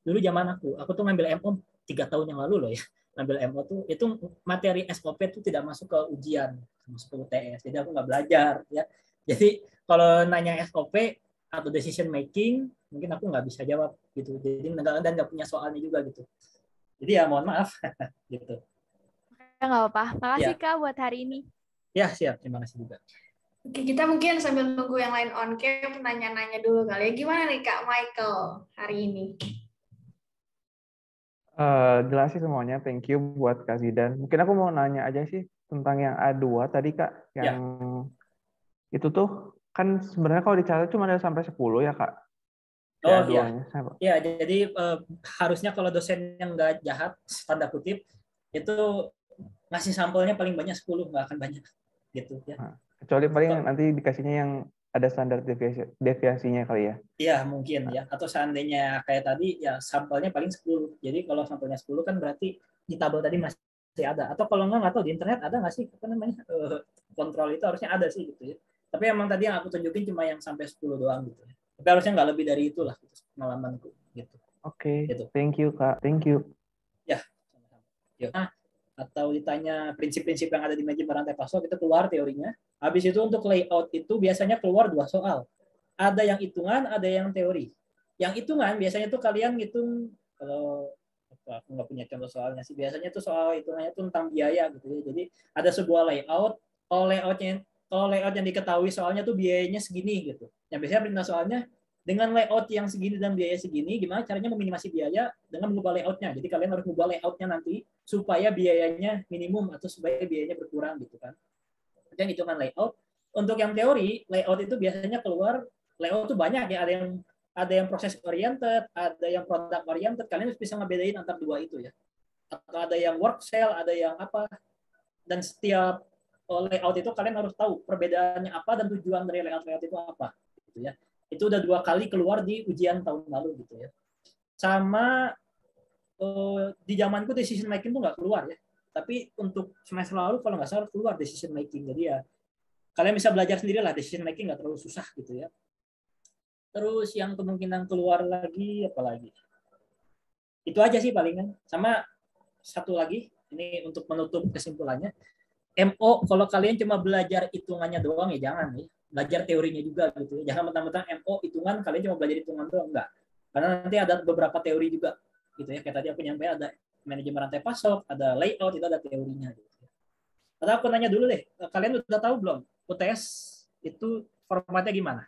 S3: Dulu zaman aku tuh ngambil MO 3 tahun yang lalu loh ya. Ngambil MO tuh itu materi SOP tuh tidak masuk ke ujian, masuk ke UTS. Jadi aku nggak belajar ya. Jadi kalau nanya SOP atau decision making, mungkin aku nggak bisa jawab gitu. Jadi dan nggak punya soalnya juga gitu. Jadi ya mohon maaf gitu.
S4: Nggak apa-apa. Makasih Kak buat hari ini.
S3: Ya siap, terima kasih juga.
S1: Oke, kita mungkin sambil nunggu yang lain on cam, nanya-nanya dulu kali ya. Gimana nih Kak Michael hari ini?
S5: Jelas sih semuanya, thank you buat Kak Zidan. Mungkin aku mau nanya aja sih tentang yang A2 tadi Kak, yang itu tuh kan sebenarnya kalau dicatat cuma ada sampai 10 ya Kak?
S3: Oh iya. Ya, jadi harusnya kalau dosen yang nggak jahat, tanda kutip, itu ngasih sampelnya paling banyak 10, nggak akan banyak gitu ya.
S5: Nah, kecuali paling nanti dikasihnya yang ada standar deviasinya kali ya.
S3: Iya, mungkin ya. Atau seandainya kayak tadi ya sampelnya paling 10. Jadi kalau sampelnya 10 kan berarti di tabel tadi masih ada. Atau kalau nggak tahu di internet ada nggak sih kontrol itu harusnya ada sih gitu ya. Tapi emang tadi yang aku tunjukin cuma yang sampai 10 doang gitu ya. Tapi harusnya nggak lebih dari itulah gitu, pengalamanku gitu.
S5: Oke.
S3: Gitu.
S5: Thank you Kak. Thank you.
S3: Ya, sama-sama. Atau ditanya prinsip-prinsip yang ada di manajemen rantai pasok, itu keluar teorinya. Habis itu untuk layout itu biasanya keluar 2 soal. ada yang hitungan, ada yang teori. Yang hitungan biasanya tuh kalian ngitung, kalau aku nggak punya contoh soalnya sih, biasanya tuh soal hitungannya tuh tentang biaya gitu ya. Jadi ada sebuah layout, kalau layout yang diketahui soalnya tuh biayanya segini gitu. Yang biasanya perintah soalnya dengan layout yang segini dan biaya segini, gimana caranya meminimasi biaya dengan mengubah layoutnya. Jadi kalian harus mengubah layoutnya nanti supaya biayanya minimum atau supaya biayanya berkurang gitu kan. Yang hitungan layout. Untuk yang teori, layout itu biasanya keluar, layout itu banyak ya, ada yang proses oriented, ada yang product oriented. Kalian harus bisa ngebedain antara dua itu ya. Atau ada yang work cell, ada yang apa. Dan setiap layout itu kalian harus tahu perbedaannya apa dan tujuan dari layout itu apa gitu ya. Itu udah 2 kali keluar di ujian tahun lalu gitu ya. Sama di zamanku decision making tuh nggak keluar ya. Tapi untuk semester lalu kalau nggak salah keluar decision making. Jadi ya kalian bisa belajar sendiri lah, decision making nggak terlalu susah gitu ya. Terus yang kemungkinan keluar lagi apa lagi? Itu aja sih palingan. Sama satu lagi, ini untuk menutup kesimpulannya. MO kalau kalian cuma belajar hitungannya doang ya jangan ya. Belajar teorinya juga gitu. Jangan mentang-mentang MO hitungan kalian cuma belajar hitungan doang, enggak. Karena nanti ada beberapa teori juga gitu ya. Kayak tadi aku nyampaikan ada manajemen rantai pasok, ada layout, itu ada teorinya gitu. Atau aku nanya dulu deh, kalian udah tahu belum UTS itu formatnya gimana?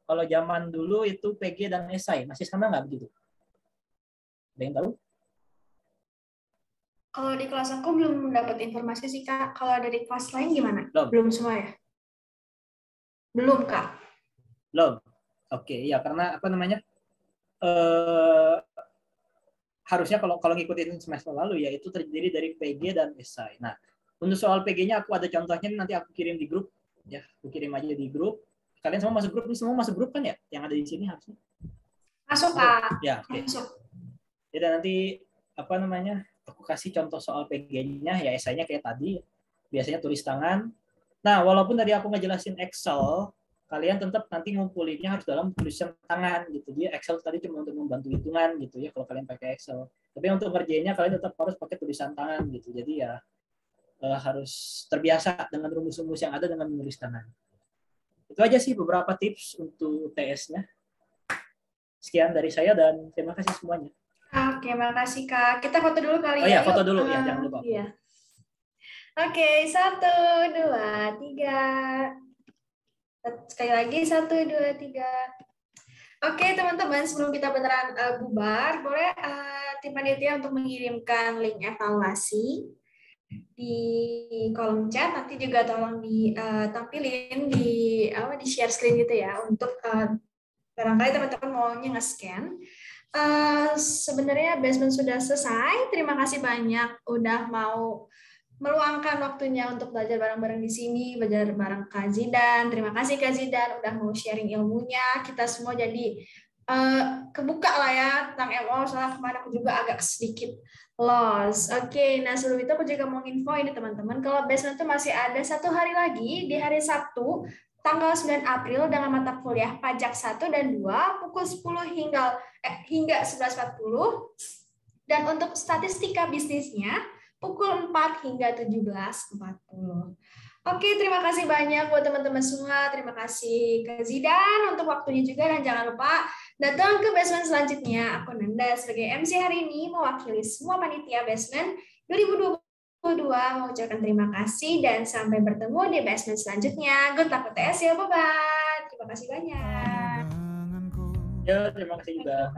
S3: Kalau zaman dulu itu PG dan esai, masih sama nggak begitu? Ada yang tahu?
S1: Kalau di kelas aku belum mendapat informasi sih, Kak. Kalau dari kelas lain gimana?
S3: Belum
S1: Semua ya? Belum, Kak.
S3: Belum. Oke, ya karena apa namanya? Harusnya kalau ngikutin semester lalu ya itu terdiri dari PG dan esai. Nah, untuk soal PG-nya aku ada contohnya nanti aku kirim di grup ya, aku kirim aja di grup. Kalian semua masuk grup, ini semua masuk grup kan ya? Yang ada di sini harusnya.
S1: Masuk, Kak.
S3: Ya, oke.
S1: Masuk.
S3: Jadi nanti apa namanya? Aku kasih contoh soal PG-nya ya, esainya kayak tadi. Biasanya tulis tangan. Nah, walaupun tadi aku ngejelasin Excel, kalian tetap nanti ngumpulinnya harus dalam tulisan tangan gitu. Jadi Excel tadi cuma untuk membantu hitungan gitu ya kalau kalian pakai Excel. Tapi untuk ngerjainnya kalian tetap harus pakai tulisan tangan gitu. Jadi ya harus terbiasa dengan rumus-rumus yang ada dengan menulis tangan. Itu aja sih beberapa tips untuk TS-nya. Sekian dari saya dan terima kasih semuanya.
S1: Oke, makasih Kak. Kita foto dulu kali ya.
S3: Oh iya, foto dulu ya, jangan lupa.
S1: Iya. Oke, 1, 2, 3. Sekali lagi 1, 2, 3. Oke, teman-teman, sebelum kita beneran bubar, boleh tim panitia untuk mengirimkan link evaluasi di kolom chat. Nanti juga tolong ditampilin di share screen gitu ya, untuk barangkali teman-teman maunya nge-scan. Sebenarnya basement sudah selesai. Terima kasih banyak udah mau meluangkan waktunya untuk belajar bareng-bareng di sini, belajar bareng Kak Zidan. Terima kasih Kak Zidan udah mau sharing ilmunya. Kita semua jadi kebuka lah ya tentang MO, soalnya kemarin aku juga agak sedikit lost. Oke, nah sebelum itu aku juga mau info ini teman-teman, kalau basement itu masih ada 1 hari lagi di hari Sabtu, tanggal 9 April dengan mata kuliah pajak 1 dan 2 pukul 10 hingga 11.40, dan untuk statistika bisnisnya pukul 4 hingga 17.40. Oke, terima kasih banyak buat teman-teman semua. Terima kasih Kak Zidan untuk waktunya juga, dan jangan lupa datang ke basement selanjutnya. Aku Nanda sebagai MC hari ini mewakili semua panitia basement 2022 mengucapkan terima kasih dan sampai bertemu di basement selanjutnya. Good luck UTS ya, bye-bye. Terima kasih banyak.
S3: Ya, terima kasih juga.